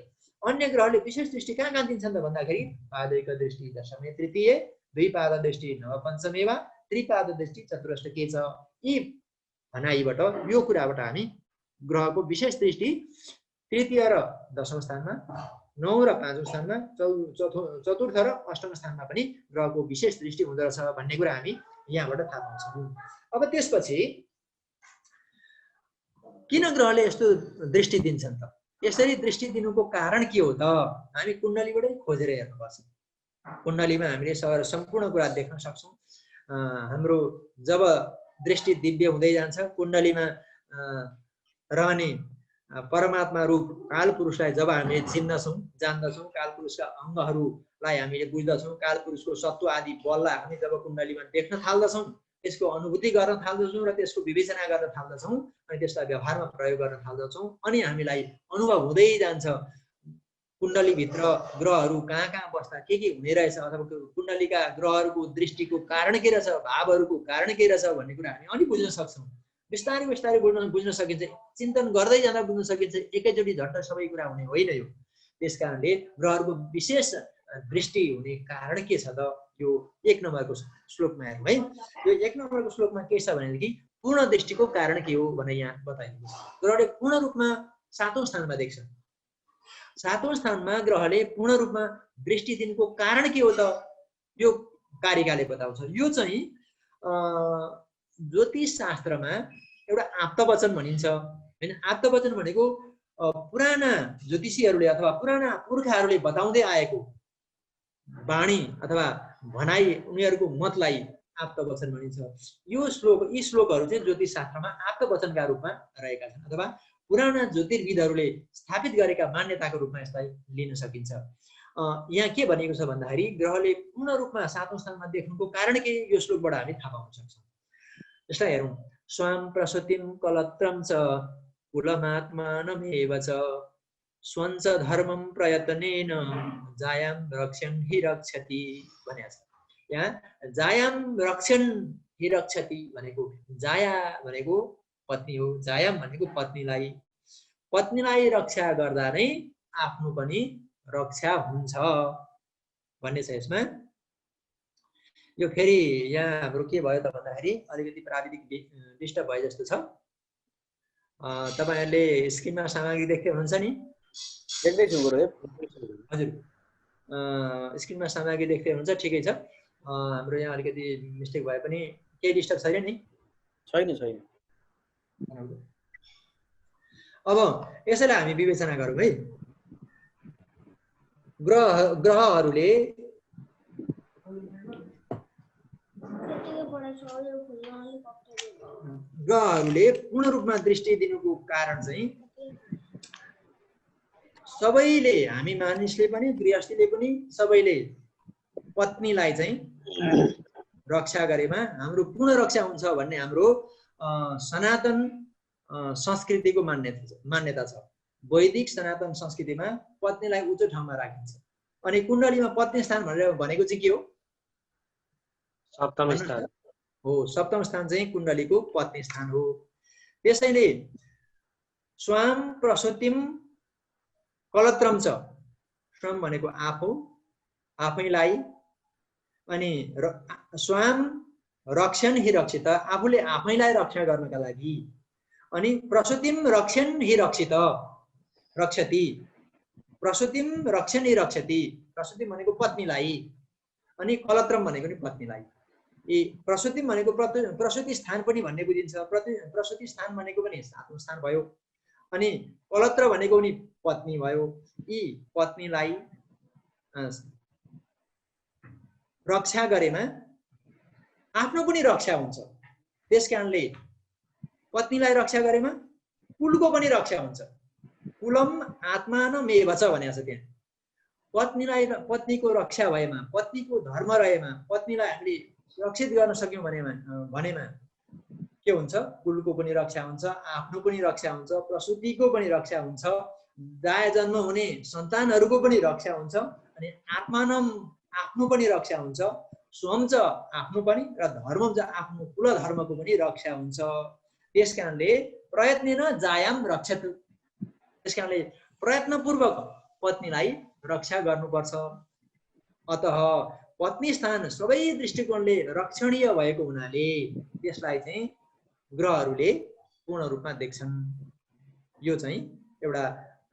अन्य ग्रहले विशेष दृष्टि कहाँ कहाँ दिन्छन् त भन्दाखेरि पादैक दृष्टि दशमे तृतीय, द्विपाद दृष्टि नवपञ्चमेवा, त्रिपाद दृष्टि चतुष्ट के छ। यी भनाइबाट यो कुराबाट हामी ग्रहको विशेष दृष्टि तृतीय र दशौं स्थानमा, 9 र 5औं स्थानमा, चतुर्थ र अष्टम स्थानमा पनि ग्रहको विशेष दृष्टि हुँदो रहेछ भन्ने कुरा हामी यहाँबाट थाहा पाउँछौँ। अब त्यसपछि किन ग्रहले यस्तो दृष्टि दिन्छन् त? यसरी दृष्टि दिनुको कारण के हो त? हामी कुण्डलीबाटै खोजेर हेर्नुपर्छ। कुण्डलीमा हामीले सम्पूर्ण कुरा देख्न सक्छौँ। हाम्रो जब दृष्टि दिव्य हुँदै जान्छ, कुण्डलीमा रहने परमात्मा रूप कालपुरुषलाई जब हामीले चिन्दछौँ, जान्दछौँ, कालपुरुषका अङ्गहरूलाई हामीले बुझ्दछौँ, कालपुरुषको सत्व आदि बललाई हामी जब कुण्डलीमा देख्न थाल्दछौँ, त्यसको अनुभूति गर्न थाल्दछौँ र त्यसको विवेचना गर्न थाल्दछौँ अनि त्यसलाई व्यवहारमा प्रयोग गर्न थाल्दछौँ अनि हामीलाई अनुभव हुँदै जान्छ कुण्डलीभित्र ग्रहहरू कहाँ कहाँ बस्दा के हुने रहेछ अथवा कुण्डलीका ग्रहहरूको दृष्टिको कारण के रहेछ, भावहरूको कारण के रहेछ भन्ने कुरा हामी अलि बुझ्न सक्छौँ। बिस्तारै बिस्तारै बुझ्न सकिन्छ, चिन्तन गर्दै जाँदा बुझ्न सकिन्छ, एकैचोटि झट्ट सबै कुरा हुने होइन यो। त्यस कारणले ग्रहहरूको विशेष दृष्टि हुने कारण के छ त? यो 1 नम्बरको श्लोकमा हेरौँ है। यो 1 नम्बरको श्लोकमा के छ भनेदेखि पूर्ण दृष्टिको कारण के हो भने यहाँ बताइएको छ। ग्रहले पूर्ण रूपमा 7औं स्थानमा देख्छ। 7औं स्थानमा ग्रहले पूर्ण रूपमा दृष्टि दिनुको कारण के हो त? यो कारिकाले बताउँछ। यो चाहिँ ज्योतिष शास्त्रमा एउटा आप्तवचन भनिन्छ हैन। आप्तवचन भनेको पुराना ज्योतिषीहरूले अथवा पुराना पुर्खाहरूले बताउँदै आएको वाणी अथवा भनाइ, उनीहरूको मतलाई आप्तवचन भनिन्छ। यी श्लोकहरू चाहिँ ज्योतिष शास्त्रमा आप्तवचनका रूपमा रहेका छन् अथवा पुराना ज्योतिर्विदहरूले स्थापित गरेका मान्यताको रूपमा यसलाई लिन सकिन्छ। यहाँ के भनेको छ भन्दाखेरि ग्रहले पूर्ण रूपमा 7औं स्थानमा देख्नुको कारण के यो श्लोकबाट हामी थाहा पाउन सक्छौँ। यसलाई हेरौँ। स्वाम प्रसुतिम कलत्रम च कुलमात्मानमेव च स्वञ्च धर्मम प्रयत्नेन जायाम रक्षण हि रक्षति भनेको छ। यहाँ जायाम रक्षण हि रक्षति भनेको जाया भनेको पत्नी हो। जायाम भनेको पत्नीलाई रक्षा गर्दा नै आफ्नो पनि रक्षा हुन्छ भन्ने छ यसमा। यो फेरि यहाँ हाम्रो के भयो त भन्दाखेरि अलिकति प्राविधिक डिस्टर्ब भए जस्तो छ। तपाईहरुले स्क्रिनमा सामग्री देख्दै हुनुहुन्छ नि? देख्दैछु गुरु। हजुर, स्क्रिनमा सामग्री देख्दै हुनुहुन्छ, ठिकै छ। हाम्रो यहाँ अलिकति मिस्टेक भए पनि केही डिस्टर्ब छैन नि? छैन। अब यसैलाई हामी विवेचना गरौँ है। ग्रहहरूले पूर्ण रूपमा दृष्टि दिनुको कारण चाहिँ सबैले, हामी मानिसले पनि गृहस्थीले पनि सबैले पत्नीलाई चाहिँ रक्षा गरेमा हाम्रो पूर्ण रक्षा हुन्छ भन्ने हाम्रो सनातन संस्कृतिको मान्यता छ। वैदिक सनातन संस्कृतिमा पत्नीलाई उच्च ठाउँमा राखिन्छ। अनि कुण्डलीमा पत्नी स्थान भनेको चाहिँ के हो? सप्तम स्थान हो। सप्तम स्थान चाहिँ कुण्डलीको पत्नी स्थान हो। त्यसैले स्वाम प्रसुतिम कलत्रम च, स्वम भनेको आफू, आफैलाई, अनि स्वाम रक्षण हि रक्षित, आफूले आफैलाई रक्षा गर्नका लागि, अनि प्रसुतिम रक्षण हि रक्षित रक्षति, प्रसुतिम रक्षण हि रक्षति, प्रसुति भनेको पत्नीलाई, अनि कलत्रम भनेको नि पत्नीलाई। यी प्रसुति भनेको प्रसुति स्थान पनि भन्ने बुझिन्छ। प्रसुति स्थान भनेको पनि 7औं स्थान भयो। अनि कलत्र भनेको नि पत्नी भयो। यी पत्नीलाई रक्षा गरेमा आफ्नो पनि रक्षा हुन्छ। त्यसकारणले पत्नीलाई रक्षा गरेमा कुलको पनि रक्षा हुन्छ। कुलम आत्मानमेव च भनेको छ त्यहाँ। पत्नीको रक्षा भएमा, पत्नीको धर्म रहेमा, पत्नीलाई हामीले सुरक्षित गर्न सक्यौँ भनेमा के हुन्छ? कुलको पनि रक्षा हुन्छ, आफ्नो पनि रक्षा हुन्छ, प्रसुतिको पनि रक्षा हुन्छ, दाय जन्म हुने सन्तानहरूको पनि रक्षा हुन्छ, अनि आत्मानम आफ्नो पनि रक्षा हुन्छ, स्वम च आफ्नो पनि र धर्मम च आफ्नो कुल धर्मको पनि रक्षा हुन्छ। त्यस कारणले प्रयत्नेन जायाम रक्षतु, त्यस कारणले प्रयत्नपूर्वक पत्नीलाई रक्षा गर्नुपर्छ। अतः पत्नी स्थान सबै दृष्टिकोणले रक्षणीय भएको हुनाले त्यसलाई चाहिँ ग्रहहरूले पूर्ण रूपमा देख्छन्। यो चाहिँ एउटा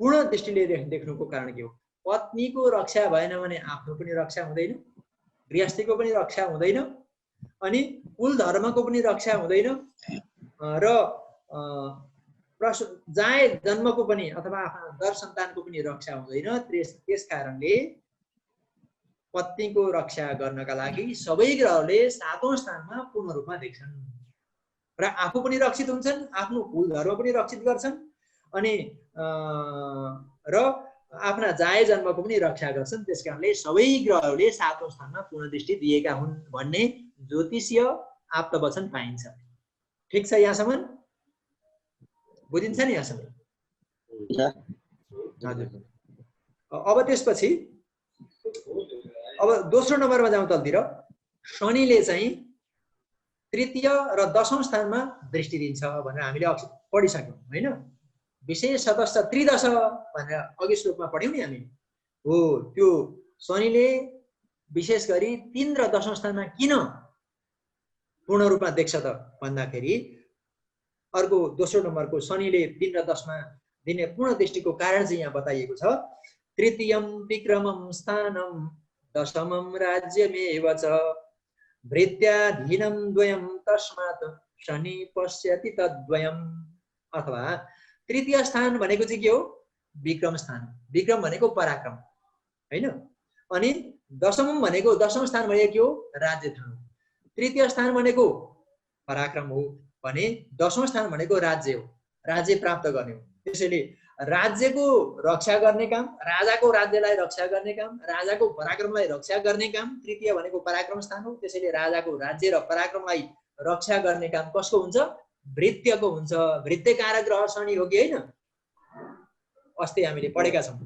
पूर्ण दृष्टिले देख्नुको कारण के हो? पत्नीको रक्षा भएन भने आफ्नो पनि रक्षा हुँदैन, गृहस्थीको पनि रक्षा हुँदैन, अनि कुल धर्मको पनि रक्षा हुँदैन, र जाय जन्मको पनि अथवा आफ्नो दर सन्तानको पनि रक्षा हुँदैन। त्यस कारणले पत्नीको रक्षा गर्नका लागि सबै ग्रहले 7औं स्थानमा पूर्ण रूपमा देख्छन् र आफू पनि रक्षित हुन्छन्, आफ्नो कुल धर्म पनि रक्षित गर्छन्, अनि र आफ्ना जाय जन्मको पनि रक्षा गर्छन्। त्यस कारणले सबै ग्रहहरूले 7औं स्थानमा पूर्ण दृष्टि दिएका हुन् भन्ने ज्योतिषीय आप्तवचन पाइन्छ। ठिक छ, यहाँसम्म बुझिन्छ नि? यहाँसम्म हजुर। अब त्यसपछि अब दोस्रो नम्बरमा जाउँ तलतिर। शनिले चाहिँ तृतीय र 10औं स्थानमा दृष्टि दिन्छ भनेर हामीले पढिसक्यौँ होइन? विशेष सदस्य त्रिदश भनेर अघि श्लोकमा पढ्यौँ नि हामीले। हो, त्यो शनिले विशेष गरी 3 र 10औं स्थानमा किन पूर्ण रूपमा देख्छ त भन्दाखेरि अर्को दोस्रो नम्बरको शनिले 3 र 10मा दिने पूर्ण दृष्टिको कारण चाहिँ यहाँ बताइएको छ। तृतीयम विक्रमम स्थानम दशमम राज्यमेव च भृत्याधीनं द्वयं तस्मात् शनि पश्यति तद्वयम्। अथवा तृतीय स्थान भनेको चाहिँ के हो? विक्रम स्थान। विक्रम भनेको पराक्रम हैन? अनि दशमम भनेको 10औं स्थान भनेको के हो? राज्य थान। तृतीय स्थान भनेको पराक्रम हो भने 10औं स्थान भनेको राज्य हो, राज्य प्राप्त गर्ने हो। त्यसैले राज्यको रक्षा गर्ने काम, राजाको राज्यलाई रक्षा गर्ने काम, राजाको पराक्रमलाई रक्षा गर्ने काम तृतीय भनेको पराक्रम स्थान हो। त्यसैले राजाको राज्य र पराक्रमलाई रक्षा गर्ने काम कसको हुन्छ? भृत्यको हुन्छ। भृत्यकारक ग्रह शनि हो कि होइन? अस्ति हामीले पढेका छौँ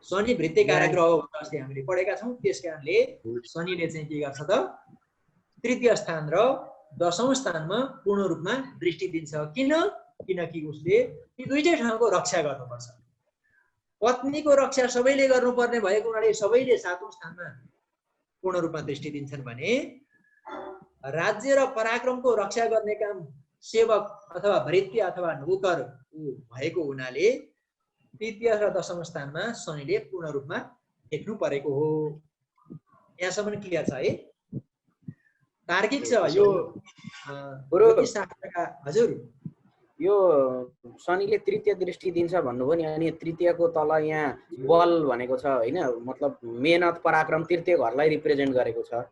शनि भृत्यकारक ग्रह हो, अस्ति हामीले पढेका छौँ। त्यस कारणले शनिले चाहिँ के गर्छ त? तृतीय स्थान र 10औं स्थानमा पूर्ण रूपमा दृष्टि दिन्छ। किनकि उसले यी दुईटै ठाउँको रक्षा गर्नुपर्छ। पत्नीको रक्षा सबैले गर्नुपर्ने भएको हुनाले सबैले 7औं स्थानमा पूर्ण रूपमा दृष्टि दिन्छन् भने राज्य र पराक्रमको रक्षा गर्ने काम सेवक अथवा भृत्य अथवा नोकर भएको हुनाले तृतीय र 10औं स्थानमा शनिले पूर्ण रूपमा देख्नु परेको हो। यहाँसम्म क्लियर छ है? तार्किक छ यो शास्त्रका। हजुर, यो शनिले तृतीय दृष्टि दिन्छ भन्नुभयो नि, अनि तृतीयको तल यहाँ बल भनेको छ होइन? मतलब मेहनत पराक्रम तृतीय घरलाई रिप्रेजेन्ट गरेको छ।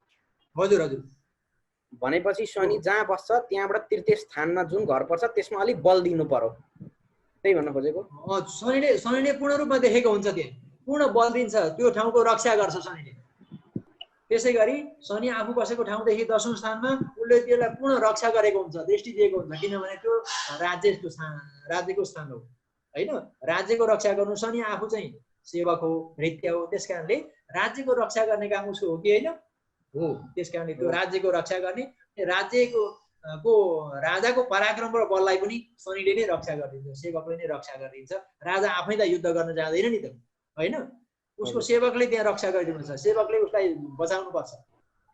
हजुर हजुर। भनेपछि शनि जहाँ बस्छ त्यहाँबाट तृतीय स्थानमा जुन घर पर्छ त्यसमा अलिक बल दिनु पर्यो, त्यही भन्न खोजेको। शनिले पूर्ण रूपमा देखेको हुन्छ, त्यो पूर्ण बल दिन्छ, त्यो ठाउँको रक्षा गर्छ शनिले। त्यसै गरी शनि आफू बसेको ठाउँदेखि 10औं स्थानमा उसले त्यसलाई पूर्ण रक्षा गरेको हुन्छ, दृष्टि दिएको हुन्छ, किनभने त्यो राज्यको स्थान हो होइन? राज्यको रक्षा गर्नु शनि आफू चाहिँ सेवक हो, भृत्य हो। त्यस कारणले राज्यको रक्षा गर्ने काम उसको हो कि होइन? हो। त्यस कारणले त्यो राज्यको रक्षा गर्ने, राजाको पराक्रम र बललाई पनि शनिले नै रक्षा गरिदिन्छ, सेवकले नै रक्षा गरिदिन्छ। राजा आफै त युद्ध गर्न जाँदैन नि त होइन? उसको सेवकले त्यहाँ रक्षा गरिदिनुहुन्छ, सेवकले उसलाई बचाउनु पर्छ।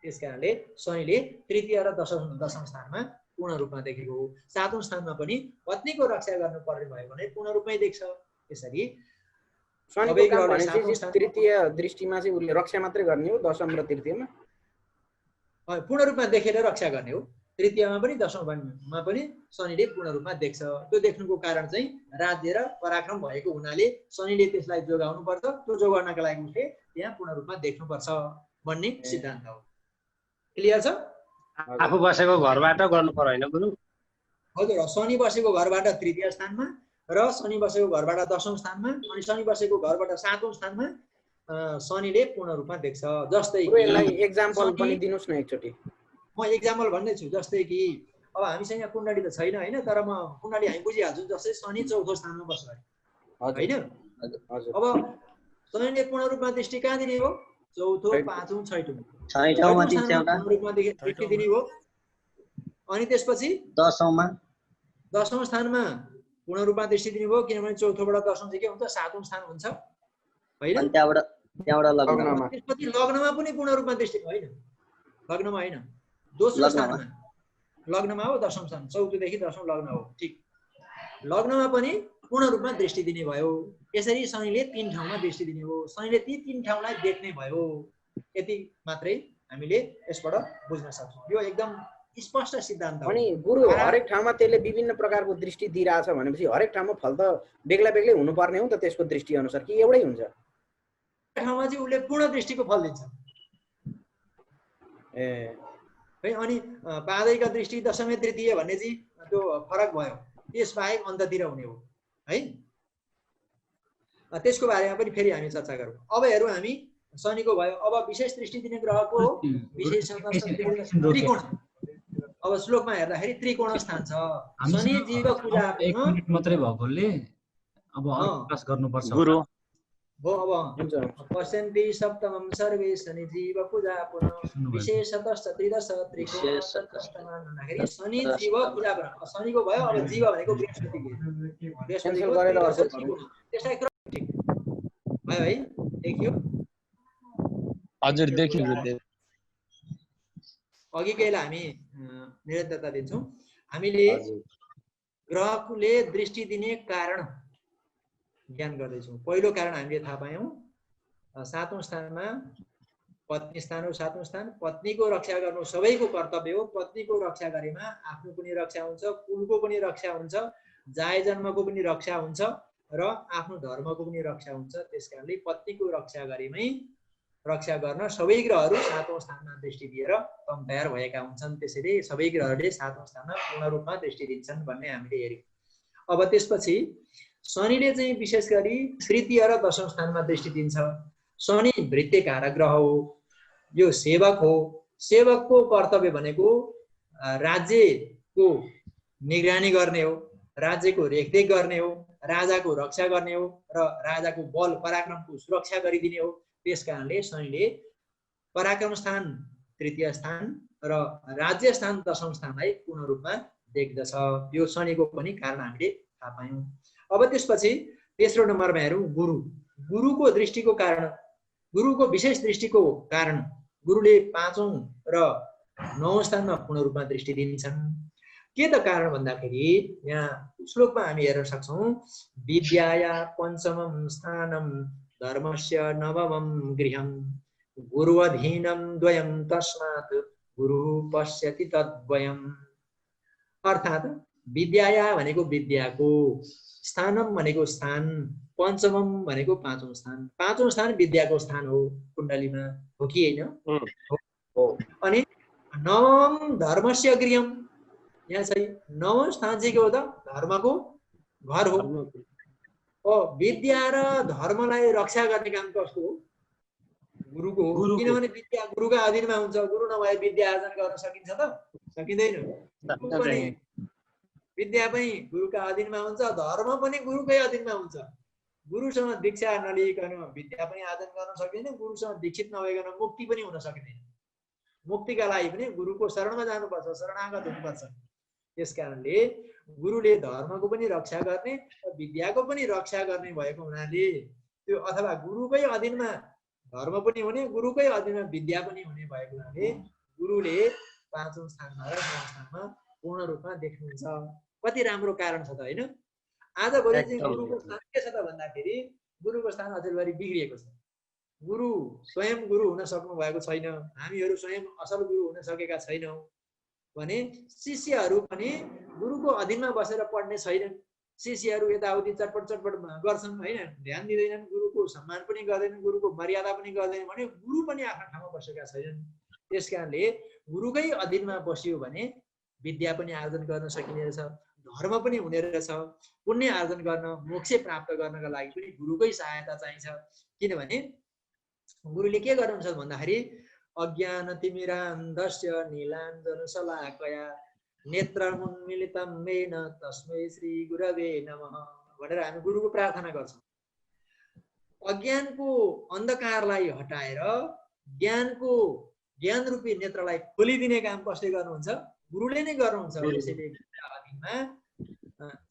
त्यस कारणले शनिले तृतीय र 10औं स्थानमा पूर्ण रूपमा देखेको हो। 7औं स्थानमा पनि पत्नीको रक्षा गर्नु पर्ने भयो भने पूर्ण रूपमै देख्छ। त्यसरी तृतीय दृष्टिमा चाहिँ उसले रक्षा मात्रै गर्ने हो, 10औं र तृतीयमा पूर्ण रूपमा देखेर रक्षा गर्ने हो। तृतीयमा पनि 10औंमा पनि शनिले पूर्ण रूपमा देख्छ। त्यो देख्नुको कारण चाहिँ राज्य र पराक्रम भएको हुनाले शनिले त्यसलाई जोगाउनु पर्छ। त्यो जोगाउनका लागि उसले त्यहाँ पूर्ण रूपमा देख्नुपर्छ भन्ने सिद्धान्त हो। क्लियर छ? आफू बसेको घरबाट गर्नु पर्यो होइन गुरु? हजुर, शनि बसेको घरबाट तृतीय स्थानमा र शनि बसेको घरबाट 10औं स्थानमा, अनि शनि बसेको घरबाट 7औं स्थानमा शनिले पूर्ण रूपमा देख्छ। जस्तै एक्जाम्पल पनि दिनुस् न एकचोटि। म एक्जाम्पल भन्दैछु। जस्तै कि अब हामीसँग यहाँ कुण्डली त छैन होइन, तर म कुण्डली हामी बुझिहाल्छु। जस्तै शनि 4थो स्थानमा बस्छ होइन? अब शनिले पूर्ण रूपमा दृष्टि कहाँ दिने हो? चौथो पाँचौं छैटौं छैटौँमा दिन्छ स्थानमा एउटा पूर्ण रूपमा दृष्टि दिने हो। अनि त्यसपछि 10औँमा 10औं स्थानमा पूर्ण रूपमा दृष्टि दिने भयो, किनभने चौथोबाट 10औं चाहिँ के हुन्छ 7औं स्थान हुन्छ होइन। अनि त्यहाँबाट लग्नमा त्यसपछि लग्नमा पनि पूर्ण रूपमा दृष्टि होइन, लग्नमा होइन, दोस्रो स्थानमा लग्नमा हो 10औं स्थान, चौथोदेखि 10औं लग्न हो ठिक। लग्नमा पनि पूर्ण रूपमा दृष्टि दिने भयो। यसरी शनिले 3 ठाउँमा दृष्टि दिने हो, शनिले ती 3 ठाउँलाई देख्ने भयो। यति मात्रै हामीले यसबाट बुझ्न सक्छौँ। यो एकदम स्पष्ट सिद्धान्त हो। अनि गुरु हरेक ठाउँमा त्यसले विभिन्न प्रकारको दृष्टि दिइरहेछ भनेपछि हरेक ठाउँमा फल त बेग्ला बेग्लै हुनुपर्ने हो त त्यसको दृष्टि अनुसार, कि एउटै हुन्छ? ठाउँमा चाहिँ उसले पूर्ण दृष्टिको फल दिन्छ ए है। अनि पादैका दृष्टि दशमी तृतीय भन्ने चाहिँ त्यो फरक भयो, त्यसबाहेक अन्ततिर हुने हो है। त्यसको बारेमा पनि फेरि हामी चर्चा गरौँ। अब हेरौँ हामी शनिको भयो। अब विशेष दृष्टि दिने ग्रहको विशेष त्रिकोण। अब श्लोकमा हेर्दाखेरि त्रिकोण स्थान छ। शनि जीव पूजा 1 मिनेट मात्रै भएकोले अब क्लास गर्नुपर्छ गुरु हो। अब पश्यन्ति सप्तमं सर्वे शनि जीव पूजा पुनः विशेषतश्च त्रिदश त्रिकोण तत्तमान भन्दाखेरि शनि जीव पूजा पुनः शनिको भयो। अब जीव भनेको बृहस्पतिको गरेर त्यसलाई ठिक भयो है, देखियो? हजुर देखियो गुरुदेव। अघिकैलाई हामी निरन्तरता दिन्छौँ। हामीले ग्रहले दृष्टि दिने कारण ज्ञान गर्दैछौँ। पहिलो कारण हामीले थाहा पायौँ 7औं स्थानमा पत्नी स्थान हो। 7औं स्थान पत्नीको रक्षा गर्नु सबैको कर्तव्य हो। पत्नीको रक्षा गरेमा आफ्नो पनि रक्षा हुन्छ, कुलको पनि रक्षा हुन्छ, जाय जन्मको पनि रक्षा हुन्छ र आफ्नो धर्मको पनि रक्षा हुन्छ। त्यसकारणले पत्नीको रक्षा गरेमै रक्षा गर्न सबै ग्रहहरू 7औं स्थानमा दृष्टि दिएर तम तयार भएका हुन्छन्। त्यसैले सबै ग्रहहरूले 7औं स्थानमा पूर्ण रूपमा दृष्टि दिन्छन् भन्ने हामीले हेर्यौँ। अब त्यसपछि शनिले चाहिँ विशेष गरी तृतीय र 10औं स्थानमा दृष्टि दिन्छ। शनि भृत्यकारक ग्रह हो, यो सेवक हो। सेवकको कर्तव्य भनेको राज्यको निगरानी गर्ने हो, राज्यको रेखदेख गर्ने हो, राजाको रक्षा गर्ने हो र राजाको बल पराक्रमको सुरक्षा गरिदिने हो। त्यसकारणले शनिले पराक्रम स्थान तृतीय स्थान र राज्य स्थान 10औं स्थानलाई पूर्ण रूपमा देख्दछ। यो शनिको पनि कारण हामीले थाहा पायौँ। अब त्यसपछि तेस्रो नम्बरमा हेरौँ गुरु। गुरुको दृष्टिको कारण, गुरुको विशेष दृष्टिको कारण गुरुले 5औं र 9औं स्थानमा पूर्ण रूपमा दृष्टि दिन्छन्। के त कारण भन्दाखेरि यहाँ श्लोकमा हामी हेर्न सक्छौँ विद्याया पञ्चमं स्थानं धर्मस्य नवमं गृहं गुरुअधीनं द्वयं तस्मात् गुरु पश्यति तद्वयम्। अर्थात् विद्याया भनेको विद्याको, स्थानम भनेको स्थान, पञ्चमम भनेको 5औं स्थान। 5औं स्थान विद्याको स्थान हो कुण्डलीमा, हो कि होइन? हो। अनि नवम धर्मस्य गृहम, यहाँ चाहिँ 9औं स्थान चाहिँ के हो त? धर्मको घर हो। विद्या र धर्मलाई रक्षा गर्ने काम कसको हो? गुरुको हो। किनभने विद्या गुरुका अधीनमा हुन्छ। गुरु नभए विद्या आर्जन गर्न सकिन्छ त? सकिँदैन। विद्या पनि गुरुका अधीनमा हुन्छ, धर्म पनि गुरुकै अधीनमा हुन्छ। गुरुसँग दीक्षा नलिइकन विद्या पनि आर्जन गर्न सकिँदैन, गुरुसँग दीक्षित नभइकन मुक्ति पनि हुन सकिँदैन। मुक्तिका लागि पनि गुरुको शरणमा जानुपर्छ, शरणागत हुनुपर्छ। त्यसकारणले गुरुले धर्मको पनि रक्षा गर्ने र विद्याको पनि रक्षा गर्ने भएको हुनाले त्यो अथवा गुरुकै अधीनमा धर्म पनि हुने, गुरुकै अधीनमा विद्या पनि हुने भएको हुनाले गुरुले 5औं स्थानमा र 9औं स्थानमा पूर्ण रूपमा देख्नुहुन्छ। कति राम्रो कारण छ त होइन? आजभोलि चाहिँ गुरुको स्थान के छ त भन्दाखेरि गुरुको स्थान अचेलभरि बिग्रिएको छ। गुरु स्वयं गुरु हुन सक्नु भएको छैन, हामीहरू स्वयं असल गुरु हुन सकेका छैनौँ भने शिष्यहरू पनि गुरुको अधीनमा बसेर पढ्ने छैनन्। शिष्यहरू यताउति चटपट चटपट गर्छन् होइन, ध्यान दिँदैनन्, गुरुको सम्मान पनि गर्दैनन्, गुरुको मर्यादा पनि गर्दैनन् भने गुरु पनि आफ्नो ठाउँमा बसेका छैनन्। त्यसकारणले गुरुकै अधीनमा बस्यो भने विद्या पनि आर्जन गर्न सकिने रहेछ, धर्म पनि हुने रहेछ, पुण्य आर्जन गर्न, मोक्ष प्राप्त गर्नका लागि पनि गुरुकै सहायता चाहिन्छ। किनभने गुरुले के गर्नुहुन्छ भन्दाखेरि अज्ञान तिमिरान्धस्य नीलाञ्जन शलाकया नेत्रमुन्मिलितं येन तस्मै श्री गुरवे नमः भनेर हामी गुरुको प्रार्थना गर्छौँ। अज्ञानको अन्धकारलाई हटाएर ज्ञान रूपी नेत्रलाई खोलिदिने काम कसले गर्नुहुन्छ? गुरुले नै गर्नुहुन्छ। त्यसैले अघिमा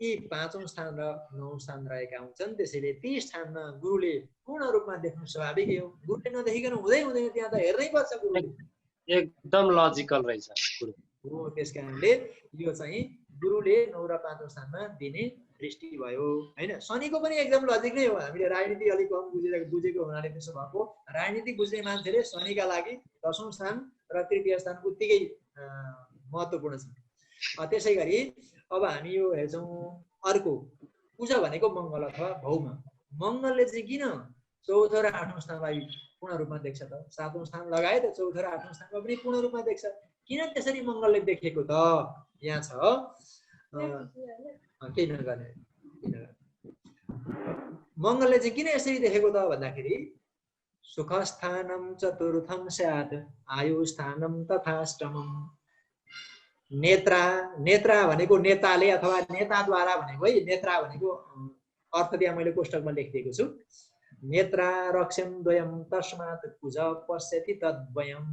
यी 5औं स्थान र 9औं स्थान रहेका हुन्छन्। त्यसैले ती स्थानमा गुरुले पूर्ण रूपमा देख्नु स्वाभाविक हो। गुरुले नदेखिकन हुँदैन, त्यहाँ त हेर्नै पर्छ गुरुले। एकदम लजिकल रहेछ हो, त्यस कारणले यो चाहिँ गुरुले 9 र 5औं स्थानमा दिने दृष्टि भयो हैन। शनिको पनि एकदम लजिक नै हो। हामीले राजनीति अलिक कम बुझेको हुनाले त्यसो भएको। राजनीति बुझ्ने मान्छेले शनिका लागि 10औं स्थान र तृतीय स्थान उत्तिकै महत्त्वपूर्ण छ। त्यसै गरी अब हामी यो हेर्छौँ अर्को पूजा भनेको मङ्गल अथवा भौम। मङ्गलले चाहिँ किन चौथो र 8औं स्थानलाई पूर्ण रूपमा देख्छ त? 7औं स्थान लगायत चौथो र 8औं स्थानमा पनि पूर्ण रूपमा देख्छ। किन त्यसरी मङ्गलले देखेको त? यहाँ छ केही नगर्ने। मङ्गलले चाहिँ किन यसरी देखेको त भन्दाखेरि सुखस्थानं चतुर्थं स्यात् आयुस्थानं तथाष्टमम्। नेत्रा भनेको नेताले अथवा नेताद्वारा भनेको है। नेत्रा भनेको अर्थ त्यहाँ मैले कोष्टकमा लेखिदिएको छु। नेत्रा रक्ष्यं द्वयं तस्मात् पूज पश्यति तद्वयम्।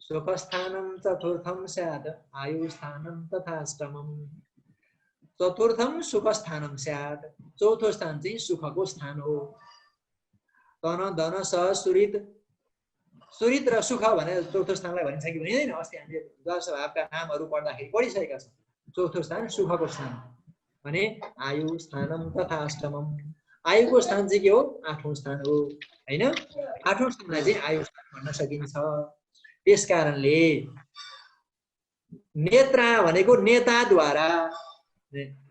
सुखस्थानं चतुर्थं स्यात् आयुस्थानं तथाष्टमम्। चतुर्थं सुखस्थानं स्यात्, चौथो स्थान चाहिँ सुखको स्थान हो। तन धन सह सुरित, सुरित र सुख भनेर चौथो स्थानलाई भनिन्छ कि भनिँदैन? अस्ति हामीले दश भावका नामहरू पढ्दाखेरि पढिसकेका छौँ। चौथो स्थान सुखको स्थान भने आयु स्थानम तथा अष्टमम। आयुको स्थान चाहिँ के हो? 8औं स्थान हो हैन। 8औं स्थानलाई चाहिँ आयु स्थान भन्न सकिन्छ। त्यस कारणले नेत्रा भनेको नेताद्वारा,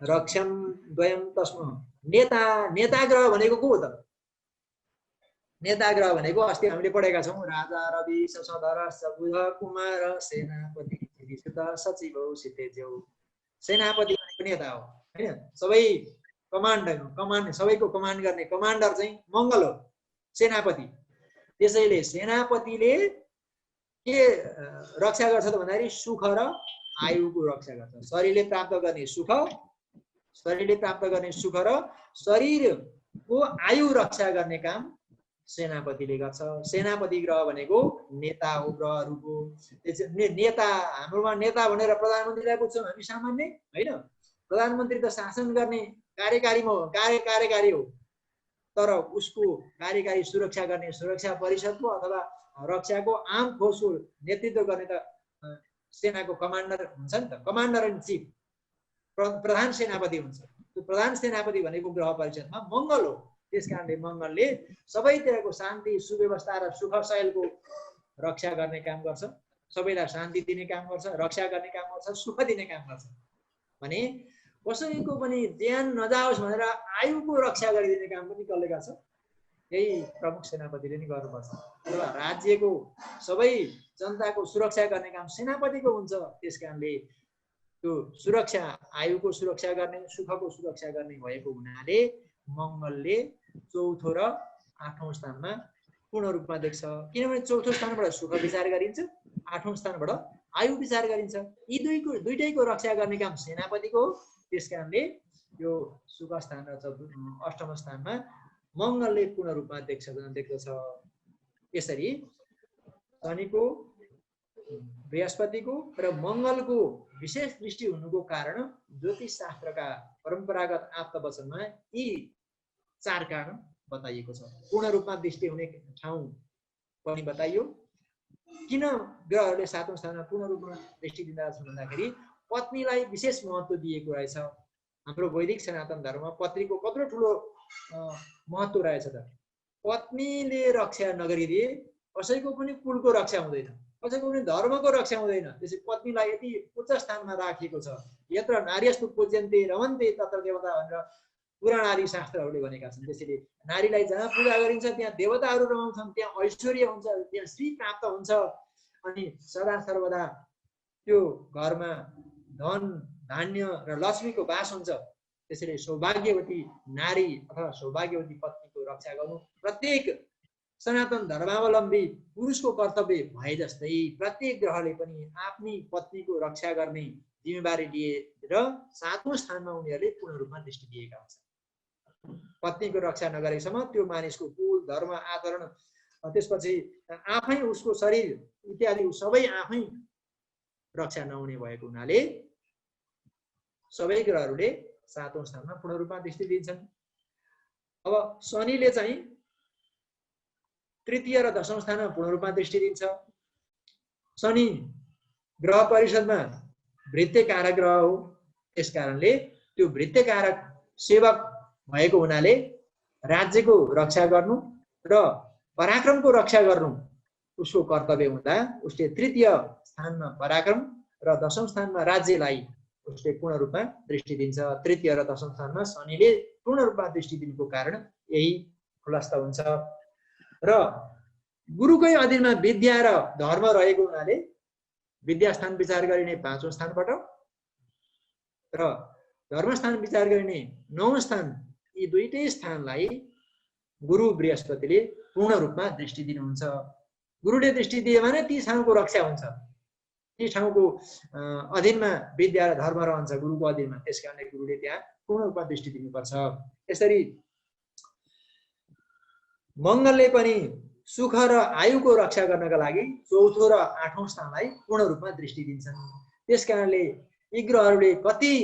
रक्षम द्वयम तस्म। नेता ग्रह भनेको को हो त? नेता ग्रह भनेको अस्ति हामीले पढेका छौँ। राजा रवि शशधर बुध कुमार सेनापति सचिव सितेज्यौ। सेनापति भनेको नेता हो हैन। सबै कमान्ड सबैको कमान्ड गर्ने कमान्डर चाहिँ मङ्गल हो, सेनापति। त्यसैले सेनापतिले के रक्षा गर्छ त भन्दाखेरि सुख र आयुको रक्षा गर्छ। शरीरले प्राप्त गर्ने सुख र शरीरको आयु रक्षा गर्ने काम सेनापतिले गर्छ। सेनापति ग्रह भनेको नेता हो ग्रहहरूको। नेता हाम्रोमा नेता भनेर प्रधानमन्त्रीलाई बुझ्छौँ हामी सामान्य होइन। प्रधानमन्त्री त शासन गर्ने कार्यकारी हो, तर उसको कार्यकारी सुरक्षा गर्ने सुरक्षा परिषदको अथवा रक्षाको आम फोर्सको नेतृत्व गर्ने त सेनाको कमान्डर हुन्छ नि त। कमान्डर इन चिफ प्रधान सेनापति हुन्छ। त्यो प्रधान सेनापति भनेको ग्रह परिषदमा मङ्गल हो। त्यस कारणले मङ्गलले सबैतिरको शान्ति सुव्यवस्था र सुख शैलको रक्षा गर्ने काम गर्छ। सबैलाई शान्ति दिने काम गर्छ, रक्षा गर्ने काम गर्छ, सुख दिने काम गर्छ। भने कसैको पनि ज्यान नजाओस् भनेर आयुको रक्षा गरिदिने काम पनि कसले गर्छ? यही प्रमुख सेनापतिले नै गर्नुपर्छ। अथवा राज्यको सबै जनताको सुरक्षा गर्ने काम सेनापतिको हुन्छ। त्यस कारणले त्यो सुरक्षा, आयुको सुरक्षा गर्ने, सुखको सुरक्षा गर्ने भएको हुनाले मङ्गलले चौथो र 8औं स्थानमा पूर्ण रूपमा देख्छ। किनभने चौथो स्थानबाट सुख विचार गरिन्छ, 8औं स्थानबाट आयु विचार गरिन्छ। यी दुईटैको रक्षा गर्ने काम सेनापतिको हो। त्यस कारणले यो सुख स्थान र 8औं स्थानमा मङ्गलले पूर्ण रूपमा देख्दछ। यसरी शनिको, बृहस्पतिको र मङ्गलको विशेष दृष्टि हुनुको कारण ज्योतिष शास्त्रका परम्परागत आप्तवचनमा यी 4 कारण बताइएको छ। पूर्ण रूपमा दृष्टि हुने ठाउँ पनि बताइयो। किन ग्रहहरूले 7औं स्थानमा पूर्ण रूपमा दृष्टि दिँदा छन् भन्दाखेरि पत्नीलाई विशेष महत्त्व दिएको रहेछ। हाम्रो वैदिक सनातन धर्ममा पत्नीको कत्रो ठुलो महत्त्व रहेछ त। पत्नीले रक्षा नगरिदिए कसैको पनि कुलको रक्षा हुँदैन, कसैको पनि धर्मको रक्षा हुँदैन। त्यसै पत्नीलाई यति उच्च स्थानमा राखिएको छ। यत्र नार्यस्तु पूज्यन्ते रमन्ते तत्र देवता भनेर पुराण आदि शास्त्रहरूले भनेका छन्। त्यसैले नारीलाई जहाँ पूजा गरिन्छ त्यहाँ देवताहरू रमाउँछन्, त्यहाँ ऐश्वर्य हुन्छ, त्यहाँ श्री प्राप्त हुन्छ। अनि सदा सर्वदा त्यो घरमा धन धान्य र लक्ष्मीको वास हुन्छ। त्यसैले सौभाग्यवती नारी अथवा सौभाग्यवती पत्नीको रक्षा गर्नु प्रत्येक सनातन धर्मावलम्बी पुरुषको कर्तव्य भए जस्तै प्रत्येक ग्रहले पनि आफ्नी पत्नीको रक्षा गर्ने जिम्मेवारी लिएर 7औं स्थानमा उनीहरूले पूर्ण रूपमा दृष्टि दिएका हुन्छन्। पत्नीको रक्षा नगरेसम्म त्यो मानिसको कुल, धर्म, आचरण त्यसपछि आफै उसको शरीर इत्यादि सबै आफै रक्षा नहुने भएको हुनाले सबै ग्रहहरूले 7औं स्थानमा पूर्ण रूपमा दृष्टि दिन्छन्। अब शनिले चाहिँ तृतीय र 10औं स्थानमा पूर्ण रूपमा दृष्टि दिन्छ। शनि ग्रह परिषदमा भृत्य कारक ग्रह हो, त्यस कारणले त्यो भृत्य कारक सेवक भएको हुनाले राज्यको रक्षा गर्नु र पराक्रमको रक्षा गर्नु उसको कर्तव्य हुँदा उसले तृतीय स्थानमा पराक्रम र 10औं स्थानमा राज्यलाई उसले पूर्ण रूपमा दृष्टि दिन्छ। तृतीय र 10औं स्थानमा शनिले पूर्ण रूपमा दृष्टि दिनुको कारण यही खुलस्त हुन्छ। र गुरुकै अधीनमा विद्या र धर्म रहेको हुनाले विद्या स्थान विचार गरिने 5औं स्थानबाट र धर्म स्थान विचार गरिने 9औं स्थान, यी दुईटै स्थानलाई गुरु बृहस्पतिले पूर्ण रूपमा दृष्टि दिनुहुन्छ। गुरुले दृष्टि दिए भने ती ठाउँको रक्षा हुन्छ, ती ठाउँको अधीनमा विद्या र धर्म रहन्छ गुरुको अधीनमा, त्यसकारणले गुरुले त्यहाँ पूर्ण रूपमा दृष्टि दिनुपर्छ। यसरी मङ्गलले पनि सुख र आयुको रक्षा गर्नका लागि 4औं र 8औं स्थानलाई पूर्ण रूपमा दृष्टि दिन्छन्। त्यसकारणले यी ग्रहहरूले कति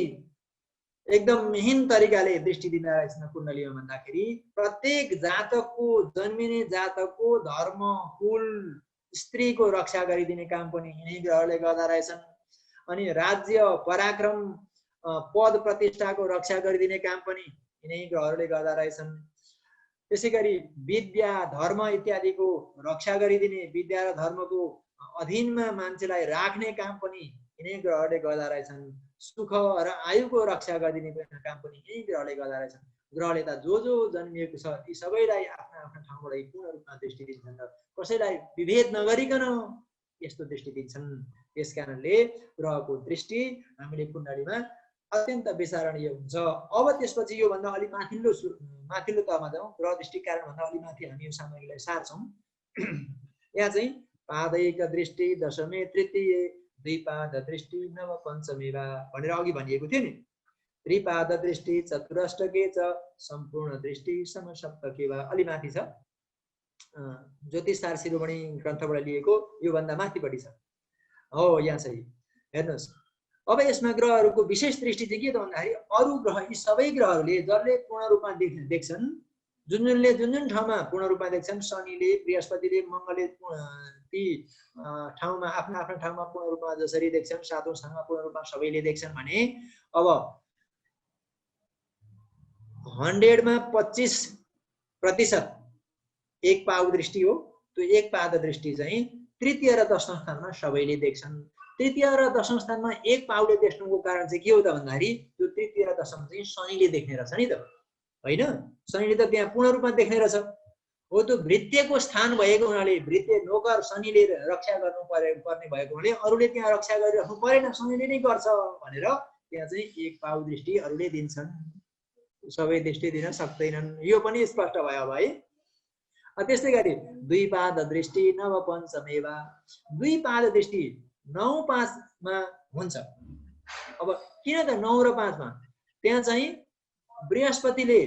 एकदम मिहिन तरिकाले दृष्टि दिँदा रहेछन् कुण्डलीमा भन्दाखेरि प्रत्येक जातकको, जन्मिने जातकको धर्म, कुल, स्त्रीको रक्षा गरिदिने काम पनि यिनै ग्रहले गर्दा रहेछन्। अनि राज्य, पराक्रम, पद प्रतिष्ठाको रक्षा गरिदिने काम पनि यिनै ग्रहहरूले गर्दा रहेछन्। त्यसै गरी विद्या, धर्म इत्यादिको रक्षा गरिदिने, विद्या र धर्मको अधीनमा मान्छेलाई राख्ने काम पनि यिनै ग्रहहरूले गर्दा रहेछन्। सुख र आयुको रक्षा गरिदिने काम पनि यही ग्रहले गर्दा रहेछन्। ग्रहले त जो जो जन्मिएको छ ती सबैलाई आफ्ना आफ्ना ठाउँबाट पूर्ण रूपमा दृष्टि दिन्छन् र कसैलाई विभेद नगरिकन यस्तो दृष्टि दिन्छन्। त्यसकारणले ग्रहको दृष्टि हामीले कुण्डलीमा अत्यन्त विचारणीय हुन्छ। अब त्यसपछि योभन्दा अलि माथिल्लो तहमा जाउँ, ग्रह दृष्टि कारण भन्दा अलि माथि हामी यो सामग्रीलाई सार्छौँ। यहाँ चाहिँ पादैक दृष्टि दशमे तृतीय द्विपाद दृष्टि नव पञ्चमे वा भनेर अघि भनिएको थियो नि। त्रिपाद दृष्टि चतुरष्टके च सम्पूर्ण दृष्टि समसप्तके वा अलि माथि छ। ज्योतिषार शिरोमणि ग्रन्थबाट लिएको योभन्दा माथिपट्टि छ हो, यहाँ चाहिँ हेर्नुहोस्। अब यसमा ग्रहहरूको विशेष दृष्टि चाहिँ के त भन्दाखेरि अरू ग्रह, यी सबै ग्रहहरूले जसले पूर्ण रूपमा देख्छन्, जुन जुन ठाउँमा पूर्ण रूपमा देख्छन्, शनिले, बृहस्पतिले, मङ्गलले ती ठाउँमा आफ्ना आफ्ना ठाउँमा पूर्ण रूपमा जसरी देख्छन्, 7औं स्थानमा पूर्ण रूपमा सबैले देख्छन् भने अब 100 मा 25% एक पाउ दृष्टि हो। त्यो एक पाद दृष्टि चाहिँ तृतीय र 10औं स्थानमा सबैले देख्छन्। तृतीय र 10औं स्थानमा एक पाउले देख्नुको कारण चाहिँ के हो त भन्दाखेरि त्यो तृतीय र 10औं चाहिँ शनिले देख्ने रहेछ नि त, होइन? शनिले त त्यहाँ पूर्ण रूपमा देख्ने रहेछ हो। त्यो भृत्यको स्थान भएको हुनाले, भृत्य नोकर शनिले रक्षा गर्नु पर्ने भएको हुनाले अरूले त्यहाँ रक्षा गरिराख्नु परेन, शनिले नै गर्छ भनेर त्यहाँ चाहिँ एक पाउ दृष्टि अरूले दिन्छन्, सबै दृष्टि दिन सक्दैनन्। यो पनि स्पष्ट भयो अब है। त्यस्तै गरी द्विपाद दृष्टि नव पञ्चमे वा, द्विपाद दृष्टि 9-5 मा हुन्छ। अब किन त 9 र 5 मा? त्यहाँ चाहिँ बृहस्पतिले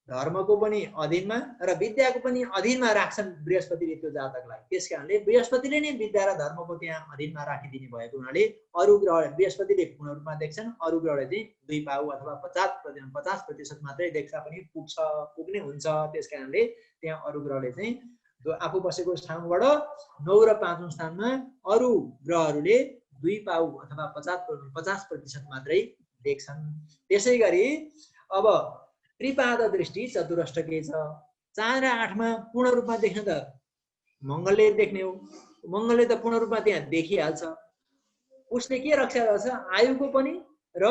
धर्मको पनि अधीनमा र विद्याको पनि अधीनमा राख्छन् बृहस्पतिले त्यो जातकलाई। त्यसकारणले बृहस्पतिले नै विद्या र धर्मको त्यहाँ अधीनमा राखिदिने भएको हुनाले अरू ग्रह बृहस्पतिले पूर्ण रूपमा देख्छन्, अरू ग्रहले चाहिँ 2 पाउ अथवा 50% मात्रै देख्दा पनि पुग्ने हुन्छ। त्यसकारणले त्यहाँ अरू ग्रहले चाहिँ आफू बसेको ठाउँबाट 9 र 5औं स्थानमा अरू ग्रहहरूले 2 पाउ अथवा 50% मात्रै देख्छन्। त्यसै गरी अब त्रिपाद दृष्टि चतुरष्टके छ। 4 र 8 मा पूर्ण रूपमा देख्न त मङ्गलले देख्ने हो। मङ्गलले त पूर्ण रूपमा त्यहाँ देखिहाल्छ। उसले के रक्षा गर्छ? आयुको पनि र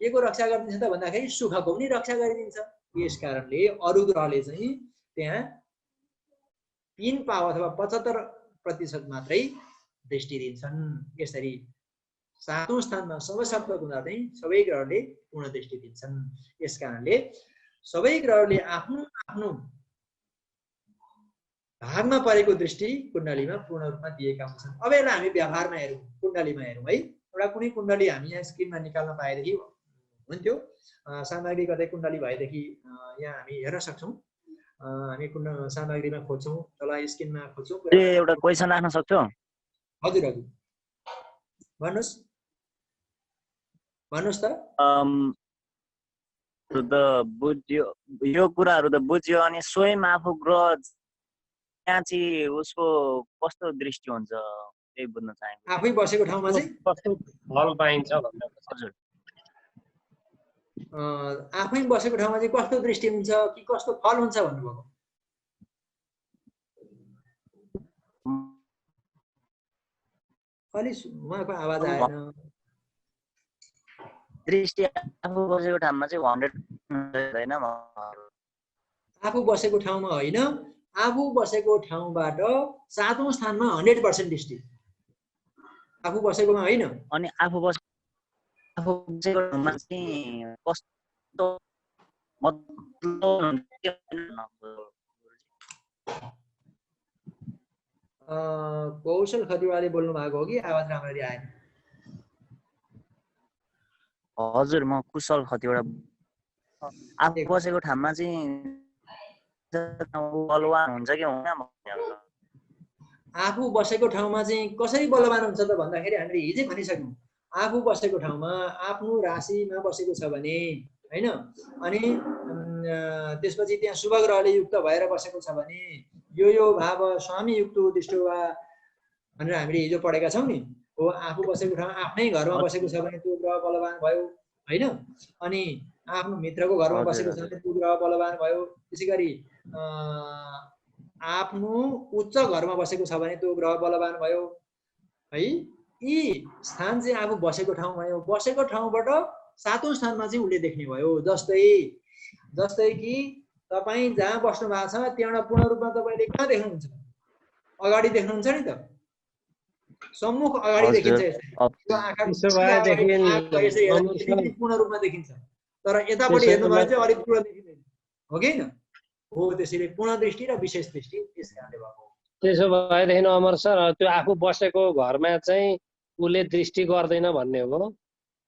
के को रक्षा गरिदिन्छ त भन्दाखेरि सुखको पनि रक्षा गरिदिन्छ। यस कारणले अरू ग्रहले चाहिँ त्यहाँ 3 पाउ अथवा 75% मात्रै दृष्टि दिन्छन्। यसरी 7औं स्थानमा समसप्तक हुँदा चाहिँ सबै ग्रहले पूर्ण दृष्टि दिन्छन्। यस कारणले सबै ग्रहले आफ्नो आफ्नो भागमा परेको दृष्टि कुण्डलीमा पूर्ण रूपमा दिएका हुन्छन्। अब यसलाई हामी व्यवहारमा हेरौँ, कुण्डलीमा हेरौँ है। एउटा कुनै कुण्डली हामी यहाँ स्क्रिनमा निकाल्न पाएदेखि हुन्थ्यो। सामग्री कतै कुण्डली भएदेखि यहाँ हामी हेर्न सक्छौँ। हामी कुन सामग्रीमा खोज्छौँ, तल स्क्रिनमा खोज्छौँ। एउटा क्वेसन राख्न सक्छौ? हजुर हजुर भन्नुहोस् भन्नुहोस् त। बुझ्यो, यो कुराहरू त बुझ्यो, अनि स्वयं आफू ग्रह त्यहाँ चाहिँ उसको कस्तो दृष्टि हुन्छ त्यही बुझ्न चाहेको। आफै बसेको ठाउँमा चाहिँ कस्तो फल पाइन्छ भनेर। हजुर, आफै बसेको ठाउँमा चाहिँ कस्तो दृष्टि हुन्छ कि कस्तो फल हुन्छ भन्नुभएको? अलि उहाँको आवाज आएन। दृष्टि आफू बसेको ठाउँमा चाहिँ 100 होइन, आफू बसेको ठाउँमा होइन, आफू बसेको ठाउँबाट 7औं स्थानमा 100% दृष्टि। आफू बसेकोमा होइन। अनि आफू बसेको ठाउँमा चाहिँ कस्तो मतलब कौशल खतिवाले बोल्नु भएको हो कि आवाज राम्ररी आएन? हजुर, म कुशल खतिवडा। आफू बसेको ठाउँमा चाहिँ बलवान हुन्छ कि हुँदैन? आफू बसेको ठाउँमा चाहिँ कसरी बलवान हुन्छ त भन्दाखेरि हामीले हिजै भनिसक्यौँ। आफू बसेको ठाउँमा आफ्नो राशिमा बसेको छ भने हैन, अनि त्यसपछि त्यहाँ शुभ ग्रहले युक्त भएर बसेको छ भने यो भाव स्वामी युक्त दृष्टि वा भनेर हामीले हिजो पढेका छौँ नि। हो, आफू बसेको ठाउँ आफ्नै घरमा बसेको छ भने त्यो ग्रह बलवान भयो हैन। अनि आफ्नो मित्रको घरमा बसेको छ भने त्यो ग्रह बलवान भयो। त्यसैगरी आफ्नो उच्च घरमा बसेको छ भने त्यो ग्रह बलवान भयो है। यी स्थान चाहिँ आफू बसेको ठाउँ भयो। बसेको ठाउँबाट 7औं स्थानमा चाहिँ उसले देख्ने भयो। जस्तै कि तपाईँ जहाँ बस्नु भएको छ त्यहाँबाट पूर्ण रूपमा तपाईँले कहाँ देख्नुहुन्छ? अगाडि देख्नुहुन्छ नि त, सम्मुख अगाडि देखिन्छ। पूर्ण रूपमा देखिन्छ, तर यतापट्टि हेर्नु भयो चाहिँ अलिक पूर्ण देखिँदैन, हो कि होइन? हो, त्यसैले पूर्ण दृष्टि र विशेष दृष्टि त्यस कारणले भएको। त्यसो भएदेखि अमर सर त्यो आफू बसेको घरमा चाहिँ उसले दृष्टि गर्दैन भन्ने हो?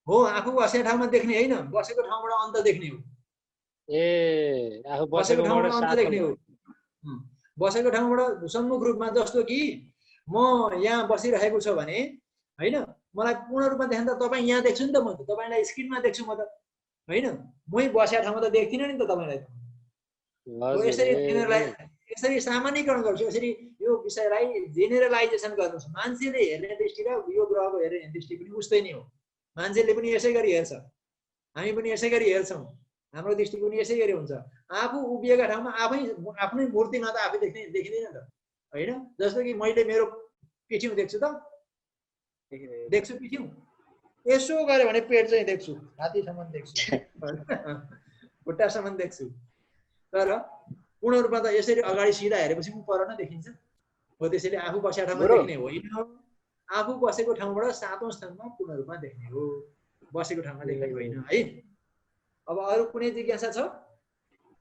हो, आफू बसेको ठाउँमा देख्ने होइन, बसेको ठाउँबाट अन्त देख्ने हो। ए, आफू बसेको ठाउँबाट अन्त देख्ने हो। बसेको ठाउँबाट सम्मुख रूपमा, जस्तो कि म यहाँ बसिरहेको छु भने हैन, मलाई पूर्ण रूपमा देख्न त तपाईँ यहाँ देख्छु नि त, म तपाईँलाई स्क्रिनमा देख्छु म त हैन। मै बसेको ठाउँमा त देख्दिनँ नि त तपाईँलाई। यसरी सामान्यकरण गर्छु, यसरी यो विषयलाई जेनेरलाइजेसन गर्नुहोस्। मान्छेले हेर्ने दृष्टि र यो ग्रहको हेर्ने दृष्टि पनि उस्तै नै हो। मान्छेले पनि यसै गरी हेर्छ, हामी पनि यसै गरी हेर्छौँ, हाम्रो दृष्टि पनि यसै गरी हुन्छ। आफू उभिएका ठाउँमा आफ्नै मूर्तिमा त आफै देखिँदैन त होइन। जस्तो कि मैले मेरो पिठ्यौँ देख्छु त, देख्छु पिठ्यौँ, यसो गऱ्यो भने पेट चाहिँ देख्छु, छातीसम्म देख्छु, खुट्टासम्म देख्छु। तर पूर्ण रूपमा त यसरी अगाडि सिधा हेरेपछि ऊ पर नै देखिन्छ। हो, त्यसैले आफू बसेको ठाउँमा देख्ने होइन, आफू बसेको ठाउँबाट 7औं स्थानमा पूर्ण रूपमा देख्ने हो, बसेको ठाउँमा देखेको होइन है। अब अरू कुनै जिज्ञासा छ?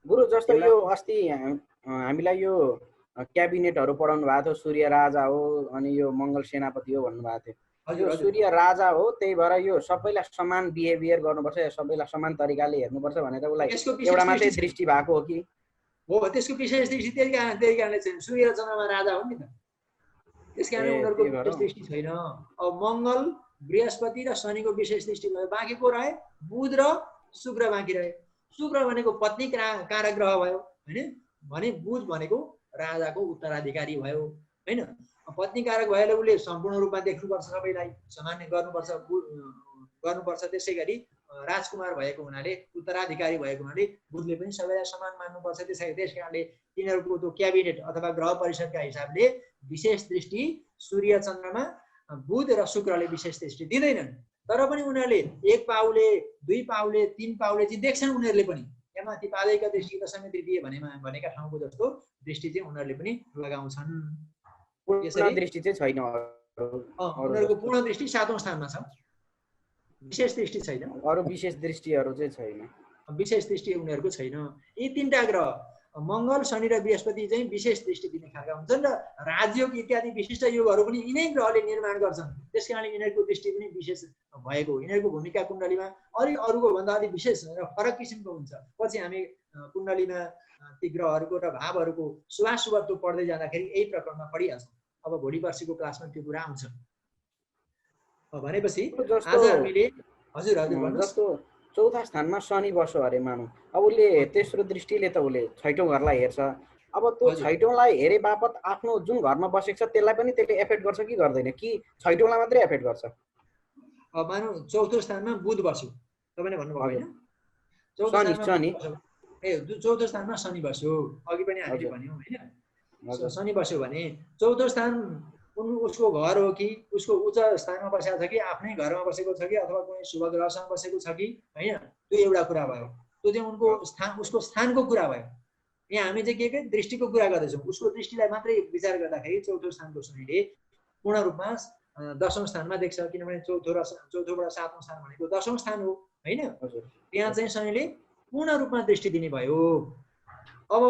गुरु, जस्तो यो अस्ति हामीलाई यो क्याबिनेटहरू पढाउनु भएको थियो, सूर्य राजा हो अनि यो मङ्गल सेनापति हो भन्नुभएको थियो। यो सूर्य राजा हो, त्यही भएर यो सबैलाई समान बिहेभियर गर्नुपर्छ, सबैलाई समान तरिकाले हेर्नुपर्छ भनेर उसलाई एउटा मात्रै दृष्टि भएको हो कि? हो, त्यसको विशेष दृष्टि त्यही कारणले छैन। सूर्य र चन्द्रमा राजा हो नि त, त्यस कारणले उनीहरूको विशेष दृष्टि छैन। अब मङ्गल, बृहस्पति र शनिको विशेष दृष्टि भयो, बाँकी को रहे बुध र शुक्र बाँकी रहे। शुक्र भनेको पत्नी कारक ग्रह भयो हैन, भने बुध भनेको राजाको उत्तराधिकारी भयो हैन। पत्नी कारक भएले उसले सम्पूर्ण रूपमा देख्नुपर्छ, सबैलाई सामान्य गर्नुपर्छ। त्यसै गरी राजकुमार भएको हुनाले, उत्तराधिकारी भएको हुनाले बुधले पनि सबैलाई समान मान्नुपर्छ। त्यस कारणले तिनीहरूको त्यो क्याबिनेट अथवा ग्रह परिषदका हिसाबले विशेष दृष्टि सूर्य चन्द्रमा बुध र शुक्रले विशेष दृष्टि दिँदैनन्। तर पनि उनीहरूले 1 पाउले 2 पाउले 3 पाउले चाहिँ देख्छन्। उनीहरूले पनि यहाँ माथि पादैका दृष्टि दशमी तृतीय भनेका ठाउँको जस्तो दृष्टि चाहिँ उनीहरूले पनि लगाउँछन्। पूर्ण दृष्टि चाहिँ छैन, उनीहरूको पूर्ण दृष्टि 7औं स्थानमा छ, विशेष दृष्टि छैन। अरू विशेष दृष्टिहरू चाहिँ छैन, विशेष दृष्टि उनीहरूको छैन। यी 3टा ग्रह मङ्गल, शनि र बृहस्पति चाहिँ विशेष दृष्टि दिने खालका हुन्छन् र राजयोग इत्यादि विशिष्ट योगहरू पनि यिनै ग्रहले निर्माण गर्छन्। त्यस कारणले यिनीहरूको दृष्टि पनि विशेष भएको हो। यिनीहरूको भूमिका कुण्डलीमा अलिक अरूको भन्दा अलिक विशेष र फरक किसिमको हुन्छ। पछि हामी कुण्डलीमा ती ग्रहहरूको र भावहरूको शुभाशुभत्व पढ्दै जाँदाखेरि यही प्रकरणमा पढिहाल्छौँ। अब भोलि पर्सिको क्लासमा त्यो कुरा आउँछ। भनेपछि आज हामीले हजुर हजुर भन्नुहोस्। जस्तो चौथा स्थानमा शनि बस्यो अरे मानौँ, अब उसले तेस्रो दृष्टिले त उसले छैटौँ घरलाई हेर्छ। अब त्यो छैटौँलाई हेरे बापत आफ्नो जुन घरमा बसेको छ त्यसलाई पनि त्यसले एफेक्ट गर्छ कि गर्दैन, कि छैटौँलाई मात्रै एफेक्ट गर्छ? मानौँ चौथो स्थानमा बुध बस्यो, तपाईँले भन्नुभयो होइन? चौथो स्थानमा शनि बस्यो, अघि पनि हामीले भन्यौँ होइन? शनि बस्यो भने चौथो स्थान उसको घर हो कि उसको उच्च स्थानमा बसेको छ कि आफ्नै घरमा बसेको छ कि अथवा कुनै शुभ ग्रहसँग बसेको छ कि होइन, त्यो एउटा कुरा भयो। त्यो चाहिँ उनको स्थान, उसको स्थानको कुरा भयो। यहाँ हामी चाहिँ के दृष्टिको कुरा गर्दैछौँ। उसको दृष्टिलाई मात्रै विचार गर्दाखेरि चौथो स्थानको शनिले पूर्ण रूपमा 10औं स्थानमा देख्छ, किनभने चौथोबाट 7औं स्थान भनेको 10औं स्थान हो होइन? त्यहाँ चाहिँ शनिले पूर्ण रूपमा दृष्टि दिने भयो। अब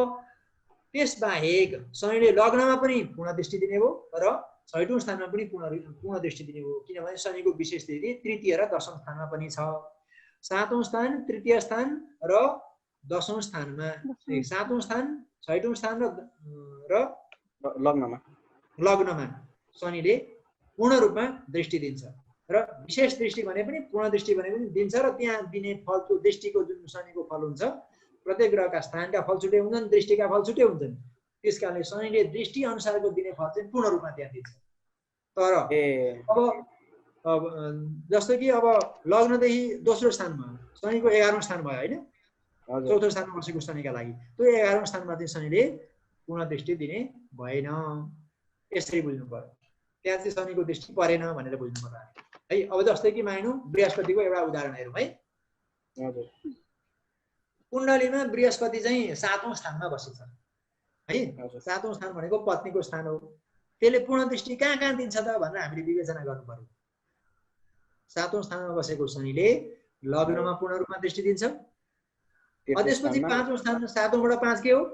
त्यसबाहेक शनिले लग्नमा पनि पूर्ण दृष्टि दिने भयो र छैटौं स्थानमा पनि पूर्ण दृष्टि दिने भयो, किनभने शनिको विशेष स्थिति तृतीय र 10औं स्थानमा पनि छ। 7औं स्थान, तृतीय स्थान र 10औं स्थानमा, 7औं स्थान, छैटौं स्थान र लग्नमा शनिले पूर्ण रूपमा दृष्टि दिन्छ र विशेष दृष्टि भने पनि पूर्ण दृष्टि भने पनि दिन्छ र त्यहाँ दिने फल, त्यो दृष्टिको जुन शनिको फल हुन्छ, प्रत्येक ग्रहका स्थानका फल छुट्टै हुन्छन्, दृष्टिका फल छुट्टै हुन्छन्। त्यस कारणले शनिले दृष्टि अनुसारको दिने फल चाहिँ पूर्ण रूपमा त्यहाँ दिन्छ। तर अब जस्तो कि अब लग्नदेखि दोस्रो स्थानमा शनिको 11औं स्थान भयो होइन? चौथो स्थानमा बसेको शनिका लागि त्यो 11औं स्थानमा चाहिँ शनिले पूर्ण दृष्टि दिने भएन। यसरी बुझ्नु पर्यो, त्यहाँ चाहिँ शनिको दृष्टि परेन भनेर बुझ्नु पर्यो है। अब जस्तै कि मानौँ बृहस्पतिको एउटा उदाहरण हेरौँ है। कुण्डलीमा बृहस्पति चाहिँ 7औं स्थानमा बसेछ है। 7औं स्थान भनेको पत्नीको स्थान हो। त्यसले पूर्ण दृष्टि कहाँ कहाँ दिन्छ त भनेर हामीले विवेचना गर्नु पर्यो। 7औं स्थानमा बसेको शनिले लग्नमा पूर्ण रूपमा दृष्टि दिन्छ। त्यसपछि 5औं स्थान, 7औँबाट 5 के हो?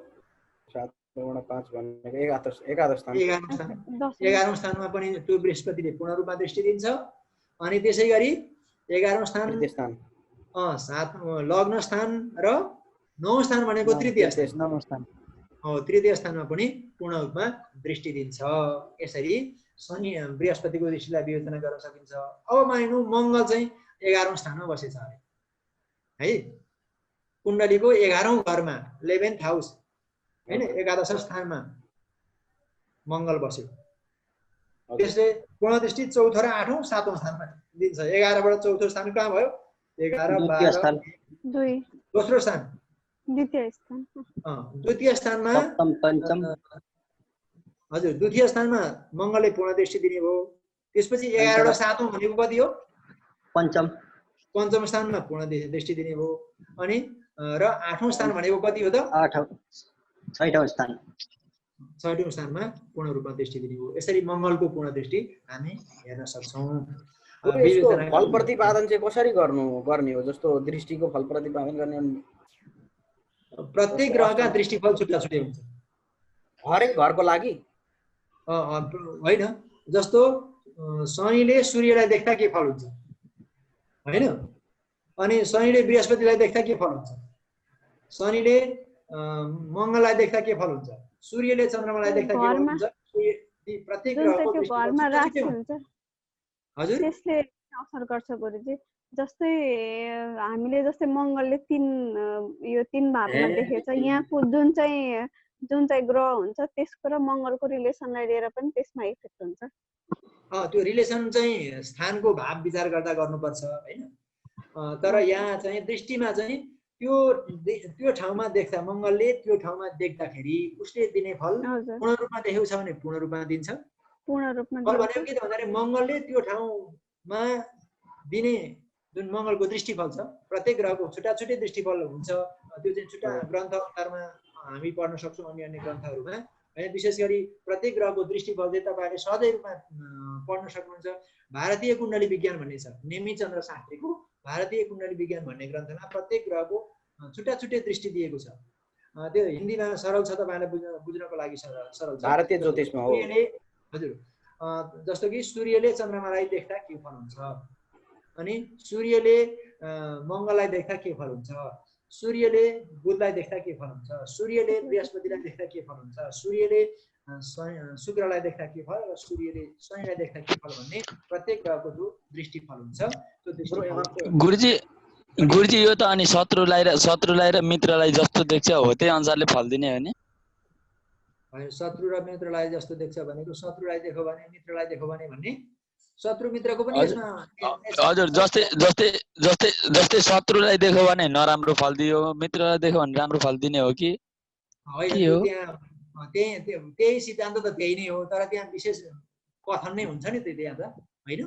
7औँबाट 5 भनेको 11औं स्थान। 11औं स्थानमा पनि त्यो बृहस्पतिले पूर्ण रूपमा दृष्टि दिन्छ। अनि त्यसै गरी 11औं स्थान, 7 लग्न स्थान र 9औं स्थान भनेको तृतीय स्थान, तृतीय स्थानमा पनि पूर्ण रूपमा दृष्टि दिन्छ। यसरी शनि बृहस्पतिको दृष्टिलाई विवेचना गर्न सकिन्छ। अब मानौँ मङ्गल चाहिँ 11औं स्थानमा बसेछ अरे है। कुण्डलीको 11औं घरमा, 11th हाउस होइन, 11औं स्थानमा मङ्गल बस्यो। त्यसले पूर्ण दृष्टि चौथो र 8औं 7औं स्थानमा दिन्छ। 11बाट चौथो स्थान कहाँ भयो? 11, 12, दोस्रो स्थान, द्वितीय स्थानमा, हजुर द्वितीय स्थानमा मङ्गलले पूर्ण दृष्टि दिने भयो। त्यसपछि 11 र 7औं भनेको कति हो? पञ्चम स्थानमा पूर्ण दृष्टि दिने भयो। अनि र 8औं स्थान भनेको कति हो त? छैटौं स्थान, छैटौं स्थानमा पूर्ण रूपमा दृष्टि दिने भयो। यसरी मङ्गलको पूर्ण दृष्टि हामी हेर्न सक्छौँ। फल प्रतिपादन चाहिँ कसरी गर्ने हो? जस्तो दृष्टिको फल प्रतिपादन गर्ने प्रत्येक ग्रहका दृष्टिफल छुट्टा छुट्टै हुन्छ हरेक घरको लागि होइन। जस्तो शनिले सूर्यलाई देख्दा के फल हुन्छ होइन, अनि शनिले बृहस्पतिलाई देख्दा के फल हुन्छ, शनिले मङ्गललाई देख्दा के फल हुन्छ, सूर्यले चन्द्रमालाई देख्दा के फल हुन्छ, प्रत्येक ग्रहको दृष्टिफल हजुर त्यसले असर गर्छ गुरुजी। जस्तै हामीले जस्तै मङ्गलले 3 भावमा देखेछ, यहाँको जुन चाहिँ ग्रह हुन्छ त्यसको र मङ्गलको रिलेसनलाई लिएर पनि त्यसमा इफेक्ट हुन्छ। त्यो रिलेसन चाहिँ स्थानको भाव विचार गर्दा गर्नुपर्छ होइन। तर यहाँ चाहिँ दृष्टिमा चाहिँ त्यो ठाउँमा देख्दा, मङ्गलले त्यो ठाउँमा देख्दाखेरि उसले दिने फल पूर्ण रूपमा देखेको छ भने पूर्ण रूपमा दिन्छ। पूर्ण रूपमा फल भनेको के त भन्दाखेरि मङ्गलले त्यो ठाउँमा दिने जुन मङ्गलको दृष्टिफल छ, प्रत्येक ग्रहको छुट्टा छुट्टै दृष्टिफल हुन्छ। त्यो चाहिँ छुट्टा ग्रन्थ अनुसारमा हामी पढ्न सक्छौँ अन्य ग्रन्थहरूमा होइन। विशेष गरी प्रत्येक ग्रहको दृष्टिफल चाहिँ तपाईँहरूले सहजै रूपमा पढ्न सक्नुहुन्छ। भारतीय कुण्डली विज्ञान भन्ने छ, नेमिचन्द्र शास्त्रीको भारतीय कुण्डली विज्ञान भन्ने ग्रन्थमा प्रत्येक ग्रहको छुट्टा छुट्टै दृष्टि दिएको छ। त्यो हिन्दीमा सरल छ, तपाईँलाई बुझ्नको लागि सरल छ। भारतीय ज्योतिषमा हो हजुर। जस्तो कि सूर्यले चन्द्रमालाई देख्दा के फल हुन्छ, अनि सूर्यले मङ्गललाई देख्दा के फल हुन्छ, सूर्यले बुधलाई देख्दा के फल हुन्छ, सूर्यले बृहस्पतिलाई देख्दा के फल हुन्छ, सूर्यले शुक्रलाई देख्दा के फल र सूर्यले शनिलाई देख्दा के फल भन्ने प्रत्येक ग्रहको जो दृष्टिफल हुन्छ त्यो दृष्टिफल। गुरुजी यो त अनि शत्रुलाई र मित्रलाई जस्तो देख्छ हो त्यही अनुसारले फल दिने हो नि? शत्रु र मित्रलाई जस्तो देख्छ भनेको शत्रुलाई देख्यो भने मित्रलाई देख्यो भने भन्ने शत्रु मित्रको पनि यसमा हजुर जस्तै शत्रुलाई देख्यो भने नराम्रो फल दियो, मित्रलाई देख्यो भने राम्रो फल दिने हो कि होइन? त्यही सिद्धान्त त त्यही नै हो, तर त्यहाँ विशेष कथन नै हुन्छ नि त्यहाँ त होइन?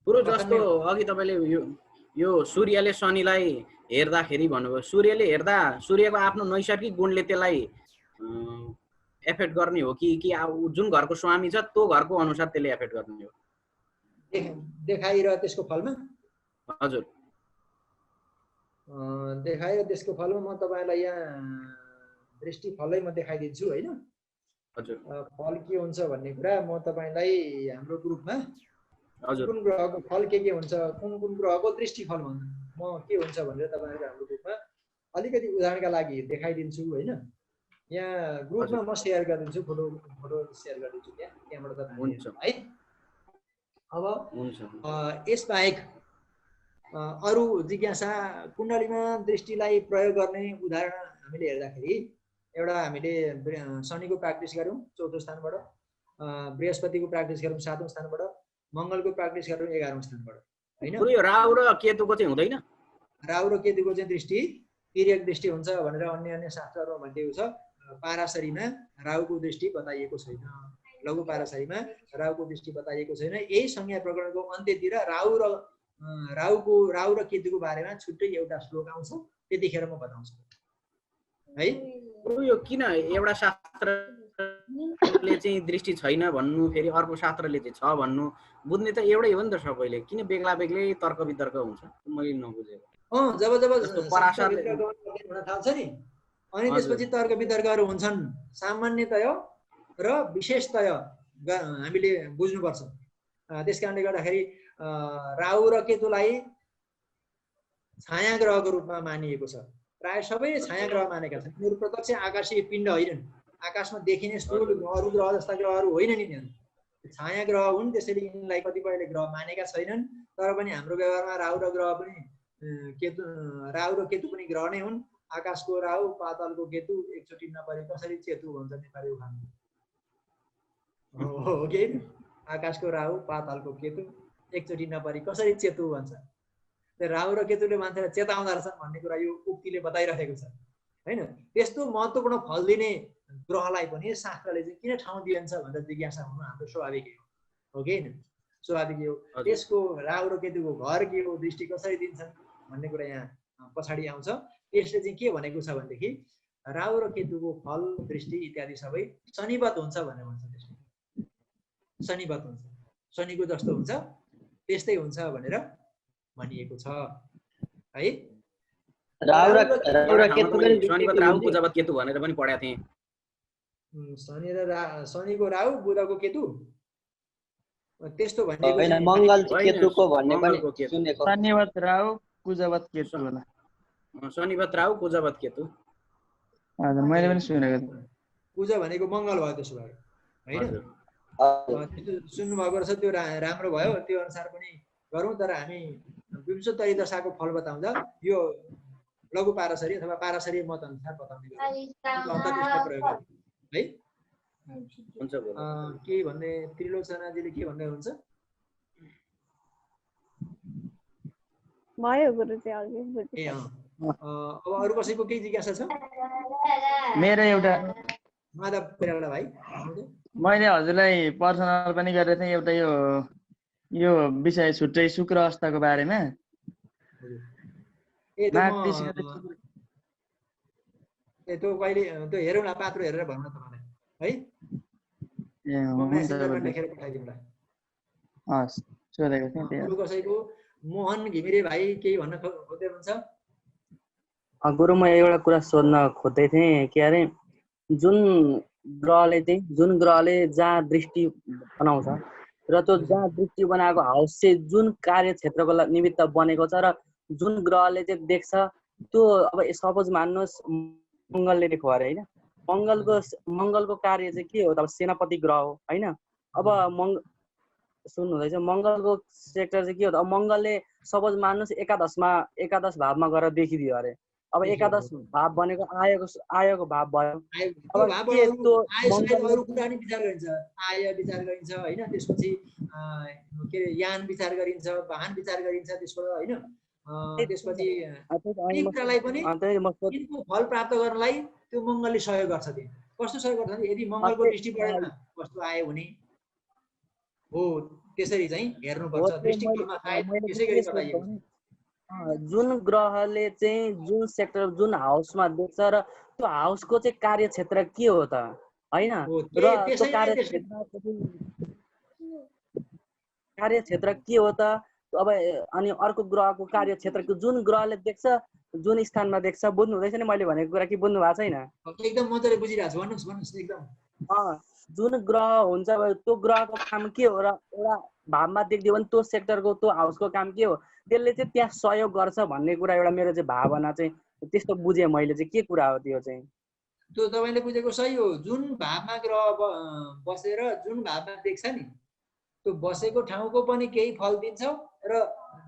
पुरो जस्तो अघि तपाईँले यो सूर्यले शनिलाई हेर्दाखेरि भन्नुभयो, सूर्यले हेर्दा सूर्यको आफ्नो नैसर्गिक गुणले त्यसलाई एफेक्ट गर्ने हो कि जुन घरको स्वामी छ त्यो घरको अनुसार त्यसले एफेक्ट गर्ने हो देखाइ र त्यसको फलमा? हजुर, देखाइ र त्यसको फलमा म तपाईँलाई यहाँ दृष्टिफलै म देखाइदिन्छु होइन? हजुर, फल के हुन्छ भन्ने कुरा म तपाईँलाई हाम्रो ग्रुपमा हजुर, कुन ग्रहको फल के हुन्छ, कुन ग्रहको दृष्टिफल भन्नु म के हुन्छ भनेर तपाईँहरूको हाम्रो ग्रुपमा अलिकति उदाहरणका लागि देखाइदिन्छु होइन? यहाँ ग्रुपमा म सेयर गरिदिन्छु, फोटो सेयर गरिदिन्छु त्यहाँबाट हुन्छ है। अब यसबाहेक अरू जिज्ञासा कुण्डलीमा दृष्टिलाई प्रयोग गर्ने उदाहरण हामीले हेर्दाखेरि एउटा हामीले शनिको प्र्याक्टिस गऱ्यौँ 4औं स्थानबाट, बृहस्पतिको प्र्याक्टिस गऱ्यौँ 7औं स्थानबाट, मङ्गलको प्र्याक्टिस गऱ्यौँ 11औं स्थानबाट होइन? राहु र केतुको चाहिँ हुँदैन? राहु र केतुको चाहिँ दृष्टि तिर्यक दृष्टि हुन्छ भनेर अन्य शास्त्रहरूमा भनिएको छ। पाराशरीमा राहुको दृष्टि बताइएको छैन, लघु पाराशरीमा राहुको दृष्टि बताइएको छैन। यही संज्ञा प्रकरणको अन्त्यतिर राहु र केतुको बारेमा छुट्टै एउटा श्लोक आउँछ, त्यतिखेर म बताउँछु है। यो किन एउटा शास्त्रले चाहिँ दृष्टि छैन भन्नु, फेरि अर्को शास्त्रले चाहिँ छ भन्नु, बुझ्ने त एउटै हो नि त सबैले, किन बेग्ला बेग्लै तर्क वितर्क हुन्छ मैले नबुझेको। जब हुन थाल्छ नि अनि त्यसपछि तर्क वितर्कहरू हुन्छन्, सामान्यतया र विशेषतया हामीले बुझ्नुपर्छ। त्यस कारणले गर्दाखेरि राहु र केतुलाई छाया ग्रहको रूपमा मानिएको छ, प्राय सबैले छाया ग्रह मानेका छन्। यिनीहरू प्रत्यक्ष आकाशीय पिण्ड होइनन्, आकाशमा देखिने स्थूल अरू ग्रह जस्ता ग्रहहरू होइनन्, यिनीहरू छाया ग्रह हुन्। त्यसैले यिनलाई कतिपयले ग्रह मानेका छैनन्, तर पनि हाम्रो व्यवहारमा राहु र केतु पनि ग्रह नै हुन्। आकाशको राहु पातालको केतु एकचोटि नपरे कसरी चेतु भन्छ नेपाली उखान हो कि? आकाशको राहु पातालको केतु एकचोटि नपरे कसरी चेतु भन्छ। त्यो राहु र केतुले मान्छेलाई चेताउँदो रहेछन् भन्ने कुरा यो उक्तिले बताइरहेको छ होइन? त्यस्तो महत्त्वपूर्ण फल दिने ग्रहलाई पनि शास्त्रले चाहिँ किन ठाउँ दिन्छ भनेर जिज्ञासा हुनु हाम्रो स्वाभाविक हो कि होइन? स्वाभाविक हो। त्यसको राहु र केतुको घर के हो, दृष्टि कसरी दिन्छन् भन्ने कुरा यहाँ पछाडि आउँछ। यसले चाहिँ के भनेको छ भनेदेखि राहु र केतुको फल दृष्टि इत्यादि सबै शनिवत हुन्छ भनेर भन्छ। त्यसले शनिवत हुन्छ, शनिको जस्तो हुन्छ त्यस्तै हुन्छ भनेर भनिएको छ है। केतु भनेर पनि पढाएको थिएँ। शनिको राहु बुधको केतु त्यस्तो भनेको मङ्गल केतुको भन्ने पनि सुनेको। शनिवत राहु कुजवत केतु होला। शनिवत राहु कुजवत केतु हजुर मैले पनि सुनेको थिएँ। कुज भनेको मङ्गल भयो त्यसो भए होइन? सुन्नु भएको रहेछ, त्यो राम्रो भयो। त्यो अनुसार पनि गरौँ। तर हामी विंशोत्तरी दशाको फल बताउँदा यो लघु पाराशरी अथवा पाराशरी मत अनुसार बताउने गर्छौँ है। के भन्ने त्रिलोचनाजीले के भन्दै हुनुहुन्छ? भयो गुरुजी अघि ए अब अरू कसैको केही जिज्ञासा छ? मेरो एउटा माधव पेराला भाइ, मैले हजुरलाई पर्सनल पनि गरेको थिएँ एउटा यो विषय छुट्टै शुक्र अवस्थाको बारेमा। त्यो कहिले त्यो हेरौँ न, पात्रो हेरेर भन्नु तपाईँलाई है। लेखेर पठाइदिउँला। हस् सोधेको थिएँ त्यही। अरू कसैको? मोहन घिमिरे भाइ केही भन्न खोज्दै हुनुहुन्छ? गुरु म एउटा कुरा सोध्न खोज्दै थिएँ के अरे जुन ग्रहले जहाँ दृष्टि बनाउँछ र त्यो जहाँ दृष्टि बनाएको हाउस चाहिँ जुन कार्य क्षेत्रको निमित्त बनेको छ र जुन ग्रहले चाहिँ देख्छ त्यो अब सपोज मान्नुहोस् मङ्गलले देख्यो अरे होइन, मङ्गलको कार्य चाहिँ के हो त? अब सेनापति ग्रह हो होइन। अब सुन्नुहुँदैछ, मङ्गलको सेक्टर चाहिँ के हो त? अब मङ्गलले सपोज मान्नुहोस् एकादश भावमा गएर देखिदियो अरे। अब एकादश भाव भनेको आयको भाव भयो। अब के त्यो अरु कुरा नि विचार गरिन्छ, आय विचार गरिन्छ हैन, त्यसपछि के रे यान विचार गरिन्छ, वाहन विचार गरिन्छ त्यसबाट हैन। त्यसपछि यी कुरालाई पनि यिनको फल प्राप्त गर्नलाई त्यो मङ्गलले सहयोग गर्छ। त्यो कस्तो सहयोग गर्छ भने यदि मङ्गलको दृष्टि परेन वस्तु आयो भने हो त्यसरी चाहिँ हेर्नुपर्छ। दृष्टिकोणमा त्यसै गरी बताइएको छ। जुन ग्रहले चाहिँ जुन सेक्टर जुन हाउसमा देख्छ र त्यो हाउसको चाहिँ कार्यक्षेत्र के हो त हैन, र त्यो कार्यक्षेत्र के हो त? अब अनि अर्को ग्रहको कार्यक्षेत्रको जुन ग्रहले देख्छ जुन स्थानमा देख्छ, बुझ्नु हुँदैछ नि मैले भनेको कुरा कि बुझ्नु भएको छैन? एकदम मजाले बुझिरहेको छु, भन्नुस् एकदम। जुन ग्रह हुन्छ त्यो ग्रहको काम के हो र एउटा भावमा देख्दियो भने त्यो सेक्टरको त्यो हाउसको काम के हो, त्यसले चाहिँ त्यहाँ सहयोग गर्छ भन्ने कुरा एउटा मेरो चाहिँ भावना चाहिँ त्यस्तो बुझेँ मैले चाहिँ। के कुरा हो त्यो चाहिँ? त्यो तपाईँले बुझेको सही हो। जुन भावमा ग्रह बसेर जुन भावमा देख्छ नि त्यो बसेको ठाउँको पनि केही फल दिन्छ र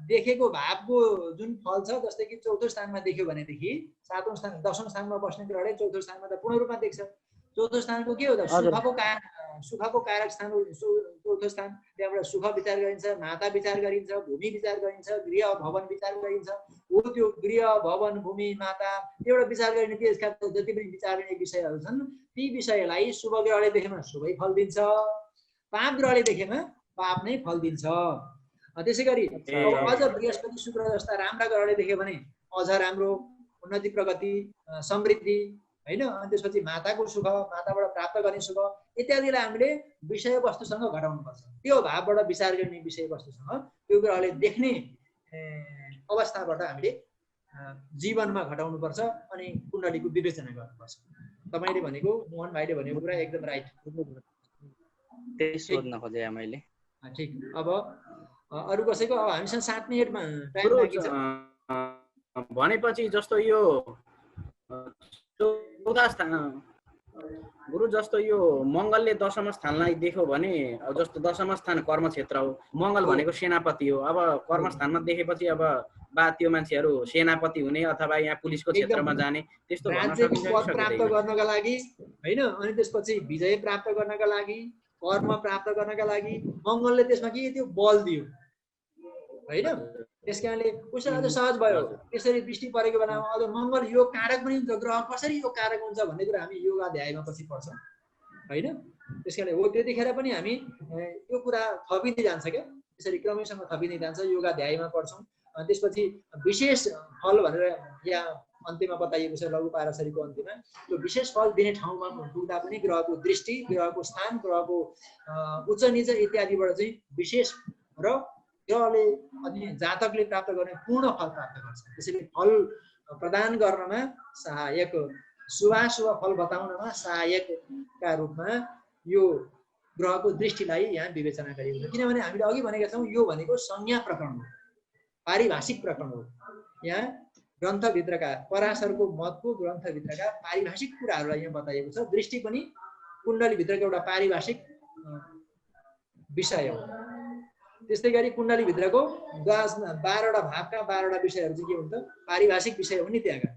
देखेको भावको जुन फल छ, जस्तै कि चौथो स्थानमा देख्यो भनेदेखि 7औं स्थान 10औं स्थानमा बस्ने ग्रहले चौथो स्थानमा त पूर्ण रूपमा देख्छ। चौथो स्थानको के हो त? सुखको कारक स्थान हो चौथो स्थान। त्यहाँबाट सुख विचार गरिन्छ, माता विचार गरिन्छ, भूमि विचार गरिन्छ, गृह भवन विचार गरिन्छ। हो त्यो गृह भवन भूमि माता एउटा विचार गर्ने त्यसका जति पनि विचार गर्ने विषयहरू छन् ती विषयलाई शुभ ग्रहले देखेमा शुभै फल दिन्छ, पाप ग्रहले देखेमा पाप नै फल दिन्छ। त्यसै गरी अझ बृहस्पति शुक्र जस्ता राम्रा ग्रहले देख्यो भने अझ राम्रो उन्नति प्रगति समृद्धि हैन। अनि त्यसपछि माताको सुख, माताबाट प्राप्त गर्ने सुख इत्यादिलाई हामीले विषयवस्तुसँग घटाउनुपर्छ। त्यो भावबाट विचार गर्ने विषयवस्तुसँग त्यो ग्रहले देख्ने अवस्थाबाट हामीले जीवनमा घटाउनुपर्छ अनि कुण्डलीको विवेचना गर्नुपर्छ। तपाईले भनेको, मोहन भाइले भनेको कुरा एकदम राइट। त्यही सोध्न खोजेँ मैले। ठीक। अब अरु कसैको? अब हामीसँग 7 मिनेटमा टाइम बाँकी छ भनेपछि जस्तो यो चौथा स्थान गुरु जस्तो यो मङ्गलले 10औं स्थानलाई देख्यो भने जस्तो 10औं स्थान कर्म क्षेत्र हो, मङ्गल भनेको सेनापति हो। अब कर्म स्थानमा देखेपछि अब त्यो मान्छेहरू सेनापति हुने अथवा यहाँ पुलिसको क्षेत्रमा जाने त्यस्तो पद प्राप्त गर्नका लागि हैन। अनि त्यसपछि विजय प्राप्त गर्नका लागि, कर्म प्राप्त गर्नका लागि मङ्गलले त्यसमा के त्यो बल दियो हैन। त्यसकारणले उसले अझ सहज भयो। त्यसरी दृष्टि परेको बेलामा अझ मङ्गल यो कारक पनि हुन्छ, ग्रह कसरी यो कारक हुन्छ भन्ने कुरा हामी योग अध्यायमा पछि पढ्छौँ हैन। त्यसकारणले हो त्यतिखेर पनि हामी यो कुरा थपिँदै जान्छ क्या, त्यसरी क्रमैसँग थपिँदै जान्छ, योग अध्यायमा पढ्छौँ। त्यसपछि विशेष फल भनेर यहाँ अन्त्यमा बताइएको छ लघु पारसरीको अन्त्यमा। त्यो विशेष फल दिने ठाउँमा पुग्दा पनि ग्रहको दृष्टि, ग्रहको स्थान, ग्रहको उच्च निच इत्यादिबाट चाहिँ विशेष र ग्रहले अनि जातकले प्राप्त गर्ने पूर्ण फल प्राप्त गर्छ। त्यसैले फल प्रदान गर्नमा सहायक, शुभाशुभ फल बताउनमा सहायकका रूपमा यो ग्रहको दृष्टिलाई यहाँ विवेचना गरिएको छ। किनभने हामीले अघि भनेका छौँ यो भनेको संज्ञा प्रकरण हो, पारिभाषिक प्रकरण हो। यहाँ ग्रन्थभित्रका पराशरको मतको ग्रन्थभित्रका पारिभाषिक कुराहरूलाई यहाँ बताइएको छ। दृष्टि पनि कुण्डलीभित्रको एउटा पारिभाषिक विषय हो। त्यस्तै गरी कुण्डलीभित्रको 12वटा भागका 12वटा विषयहरू चाहिँ के हुन्छ? पारिभाषिक विषय हो नि त्यहाँका।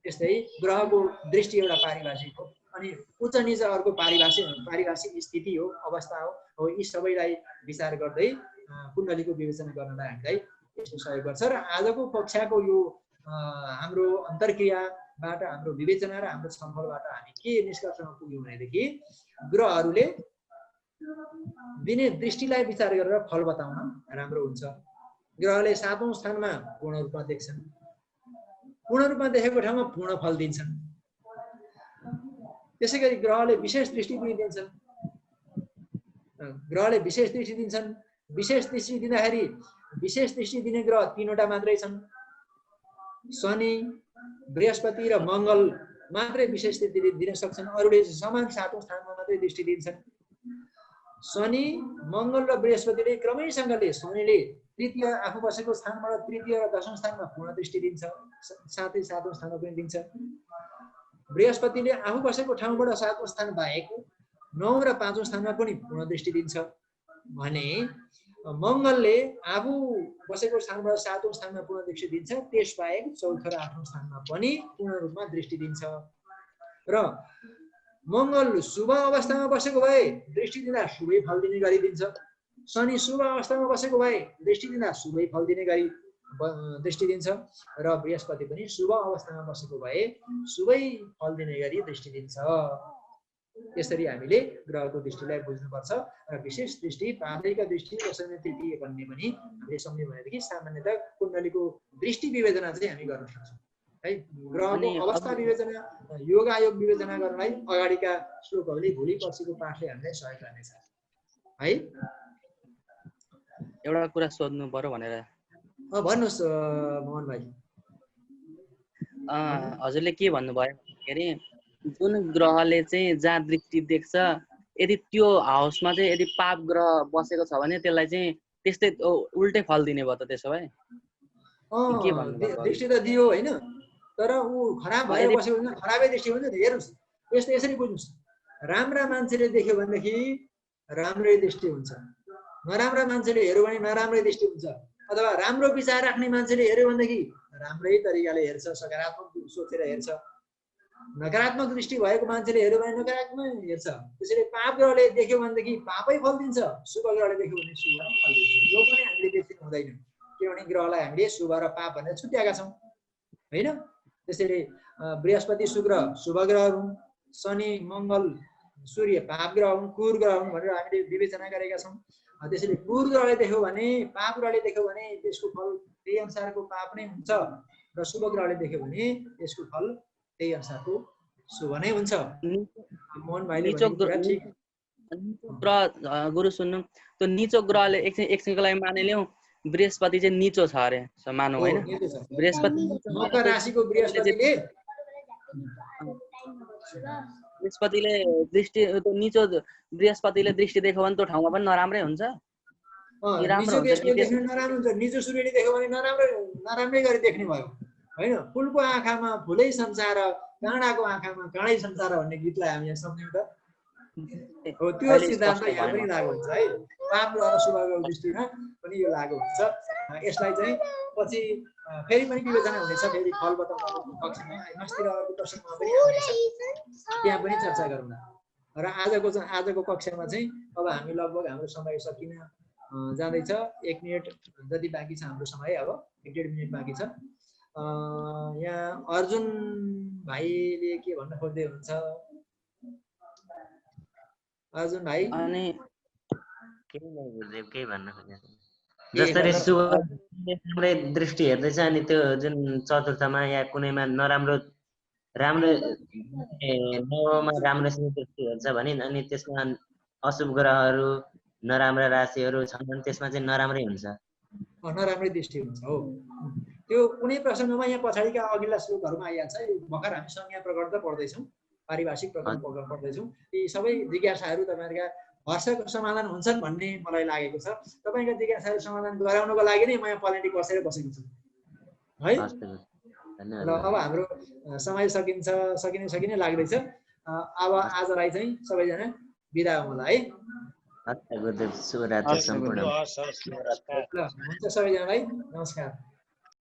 त्यस्तै ग्रहको दृष्टि एउटा पारिभाषिक हो, अनि उच्च निच अर्को पारिभाषिक स्थिति हो, अवस्था हो। यी सबैलाई विचार गर्दै कुण्डलीको विवेचना गर्नलाई हामीलाई यसले सहयोग गर्छ। र आजको कक्षाको यो हाम्रो अन्तर्क्रियाबाट, हाम्रो विवेचना र हाम्रो छलफलबाट हामी के निष्कर्षमा पुग्यौँ भनेदेखि ग्रहहरूले दिने दृष्टिलाई विचार गरेर फल बताउन राम्रो हुन्छ। ग्रहले 7औं स्थानमा पूर्ण रूपमा देख्छन्, पूर्ण रूपमा देखेको ठाउँमा पूर्ण फल दिन्छन्। त्यसै गरी ग्रहले विशेष दृष्टि पनि दिन्छन्। ग्रहले विशेष दृष्टि दिन्छन्। विशेष दृष्टि दिँदाखेरि विशेष दृष्टि दिने ग्रह 3वटा मात्रै छन्, शनि, बृहस्पति र मङ्गल मात्रै विशेष दृष्टि दिन सक्छन्। अरूले समान 7औं स्थानमा मात्रै दृष्टि दिन्छन्। शनि मङ्गल र बृहस्पतिले क्रमैसँगले शनिले तृतीय आफू बसेको स्थानबाट तृतीय र दशौं स्थानमा पूर्ण दृष्टि दिन्छ, साथै सातौं स्थानमा पनि दिन्छ। बृहस्पतिले आफू बसेको ठाउँबाट सातौं स्थान बाहेक 9 र 5औं स्थानमा पनि पूर्ण दृष्टि दिन्छ भने मङ्गलले आफू बसेको स्थानबाट सातौं स्थानमा पूर्ण दृष्टि दिन्छ, त्यसबाहेक चौथो र आठौं स्थानमा पनि पूर्ण रूपमा दृष्टि दिन्छ। र मङ्गल शुभ अवस्थामा बसेको भए दृष्टि दिँदा शुभै फल दिने गरी दिन्छ, शनि शुभ अवस्थामा बसेको भए दृष्टि दिँदा शुभै फल दिने गरी दृष्टि दिन्छ, र बृहस्पति पनि शुभ अवस्थामा बसेको भए शुभै फल दिने गरी दृष्टि दिन्छ। यसरी हामीले ग्रहको दृष्टिलाई बुझ्नुपर्छ र विशेष दृष्टि पादैका दृष्टि कसैले तृतीय भन्ने पनि हामीले सम्झ्यौँ भनेदेखि सामान्यतः कुण्डलीको दृष्टि विवेचना चाहिँ हामी गर्न सक्छौँ है। ग्रहको अवस्था विवेचना, योग आयोग विवेचना गर्नलाई अगाडिका श्लोकहरूले भोलि पर्सिको पाठले हामीलाई सहयोग गर्नेछ है। एउटा कुरा सोध्नु पर्यो भनेर। भन्नुहोस् मोहन भाइ। हजुरले के भन्नुभयो भन्दाखेरि जुन ग्रहले चाहिँ जहाँ दृष्टि देख्छ यदि त्यो हाउसमा चाहिँ यदि पाप ग्रह बसेको छ भने त्यसलाई चाहिँ त्यस्तै उल्टै फल दिने भयो त त्यसो भए? के भन्नुभयो? दृष्टि त दियो होइन, तर ऊ खराब भएर बस्यो भने खराबै दृष्टि हुन्छ नि। हेर्नुहोस् यस्तो यसरी बुझ्नुहोस्, राम्रा मान्छेले देख्यो भनेदेखि राम्रै दृष्टि हुन्छ, नराम्रा मान्छेले हेऱ्यो भने नराम्रै दृष्टि हुन्छ, अथवा राम्रो विचार राख्ने मान्छेले हेऱ्यो भनेदेखि राम्रै तरिकाले हेर्छ, सकारात्मक सोचेर हेर्छ, नकारात्मक दृष्टि भएको मान्छेले हेऱ्यो भने नकारात्मक हेर्छ। त्यसैले पाप ग्रहले देख्यो भनेदेखि पापै फल दिन्छ, शुभ ग्रहले देख्यो भने शुभ फल दिन्छ। यो पनि हामीले बिर्सिनु हुँदैन, किनभने ग्रहलाई हामीले शुभ र पाप भनेर छुट्याएका छौँ होइन। त्यसैले बृहस्पति शुक्र शुभ ग्रह हुन्, शनि मङ्गल सूर्य पाप ग्रह हुन्, क्रूर ग्रह हुन् भनेर हामीले विवेचना गरेका छौँ। त्यसैले क्रूर ग्रहले देख्यो भने, पाप ग्रहले देख्यो भने त्यसको फल त्यही अनुसारको पाप नै हुन्छ, र शुभ ग्रहले देख्यो भने त्यसको फल त्यही अनुसारको शुभ नै हुन्छ। मोहन भाइले गुरु सुन्नु, त्यो निचो ग्रहले एकछिनको लागि मानिलिउँ बृहस्पति चाहिँ निचो छ अरे, मानौँ होइन? बृहस्पति राशिको बृहस्पतिले दृष्टि निचो बृहस्पतिले दृष्टि देख्यो भने त्यो ठाउँमा पनि नराम्रै हुन्छ? निचो सूर्यले देख्यो भने नराम्रै गरी देख्ने भयो होइन। फुलको आँखामा फुलै संसार, काँडाको आँखामा काँडै संसार भन्ने गीतलाई हामी यहाँ सम्झ्यौँ त। हो, त्यो सिद्धान्त यहाँ पनि लागु हुन्छ है। पाप र शुभको दृष्टिमा पनि यो लागु हुन्छ। यसलाई चाहिँ पछि फेरि पनि विवेचना हुनेछ, फेरि फल बताउनु कक्षामा नस्तिरको प्रसङ्गमा पनि आउनेछ, त्यहाँ पनि चर्चा गरौँला। र आजको कक्षामा चाहिँ अब हामी लगभग हाम्रो समय सकिन जाँदैछ। 1 मिनट जति बाँकी छ हाम्रो समय, अब 1.5 मिनट बाँकी छ। यहाँ अर्जुन भाइले के भन्न खोज्दै हुन्छ? अर्जुन भाइ केही भन्न खोजेको जसरी शुभले दृष्टि हेर्दैछ अनि त्यो जुन चतुर्थमा या कुनैमा नराम्रो नवमा राम्रोसँग दृष्टि हेर्छ भने अनि त्यसमा अशुभ ग्रहहरू नराम्रा राशिहरू छन् भने त्यसमा चाहिँ नराम्रै हुन्छ, नराम्रै दृष्टि हुन्छ। हो, त्यो कुनै प्रसङ्गमा यहाँ पछाडिका अघिल्ला श्लोकहरूमा आइहाल्छ। भर्खर हामी संज्ञा प्रकरण त पढ्दैछौँ, पारिभाषिक प्रकरण पढ्दैछौँ। यी सबै जिज्ञासाहरू तपाईँहरूका हर्षको समाधान हुन्छन् भन्ने मलाई लागेको छ। तपाईँका जिज्ञासाहरू समाधान गराउनको लागि नै म यहाँ पलेन्टी बसेर बसेको छु है। र अब हाम्रो समय सकिने लाग्दैछ। अब आजलाई चाहिँ सबैजना बिदा होला है। शुभरात्रि सम्पूर्ण। हुन्छ सबैजनालाई नमस्कार।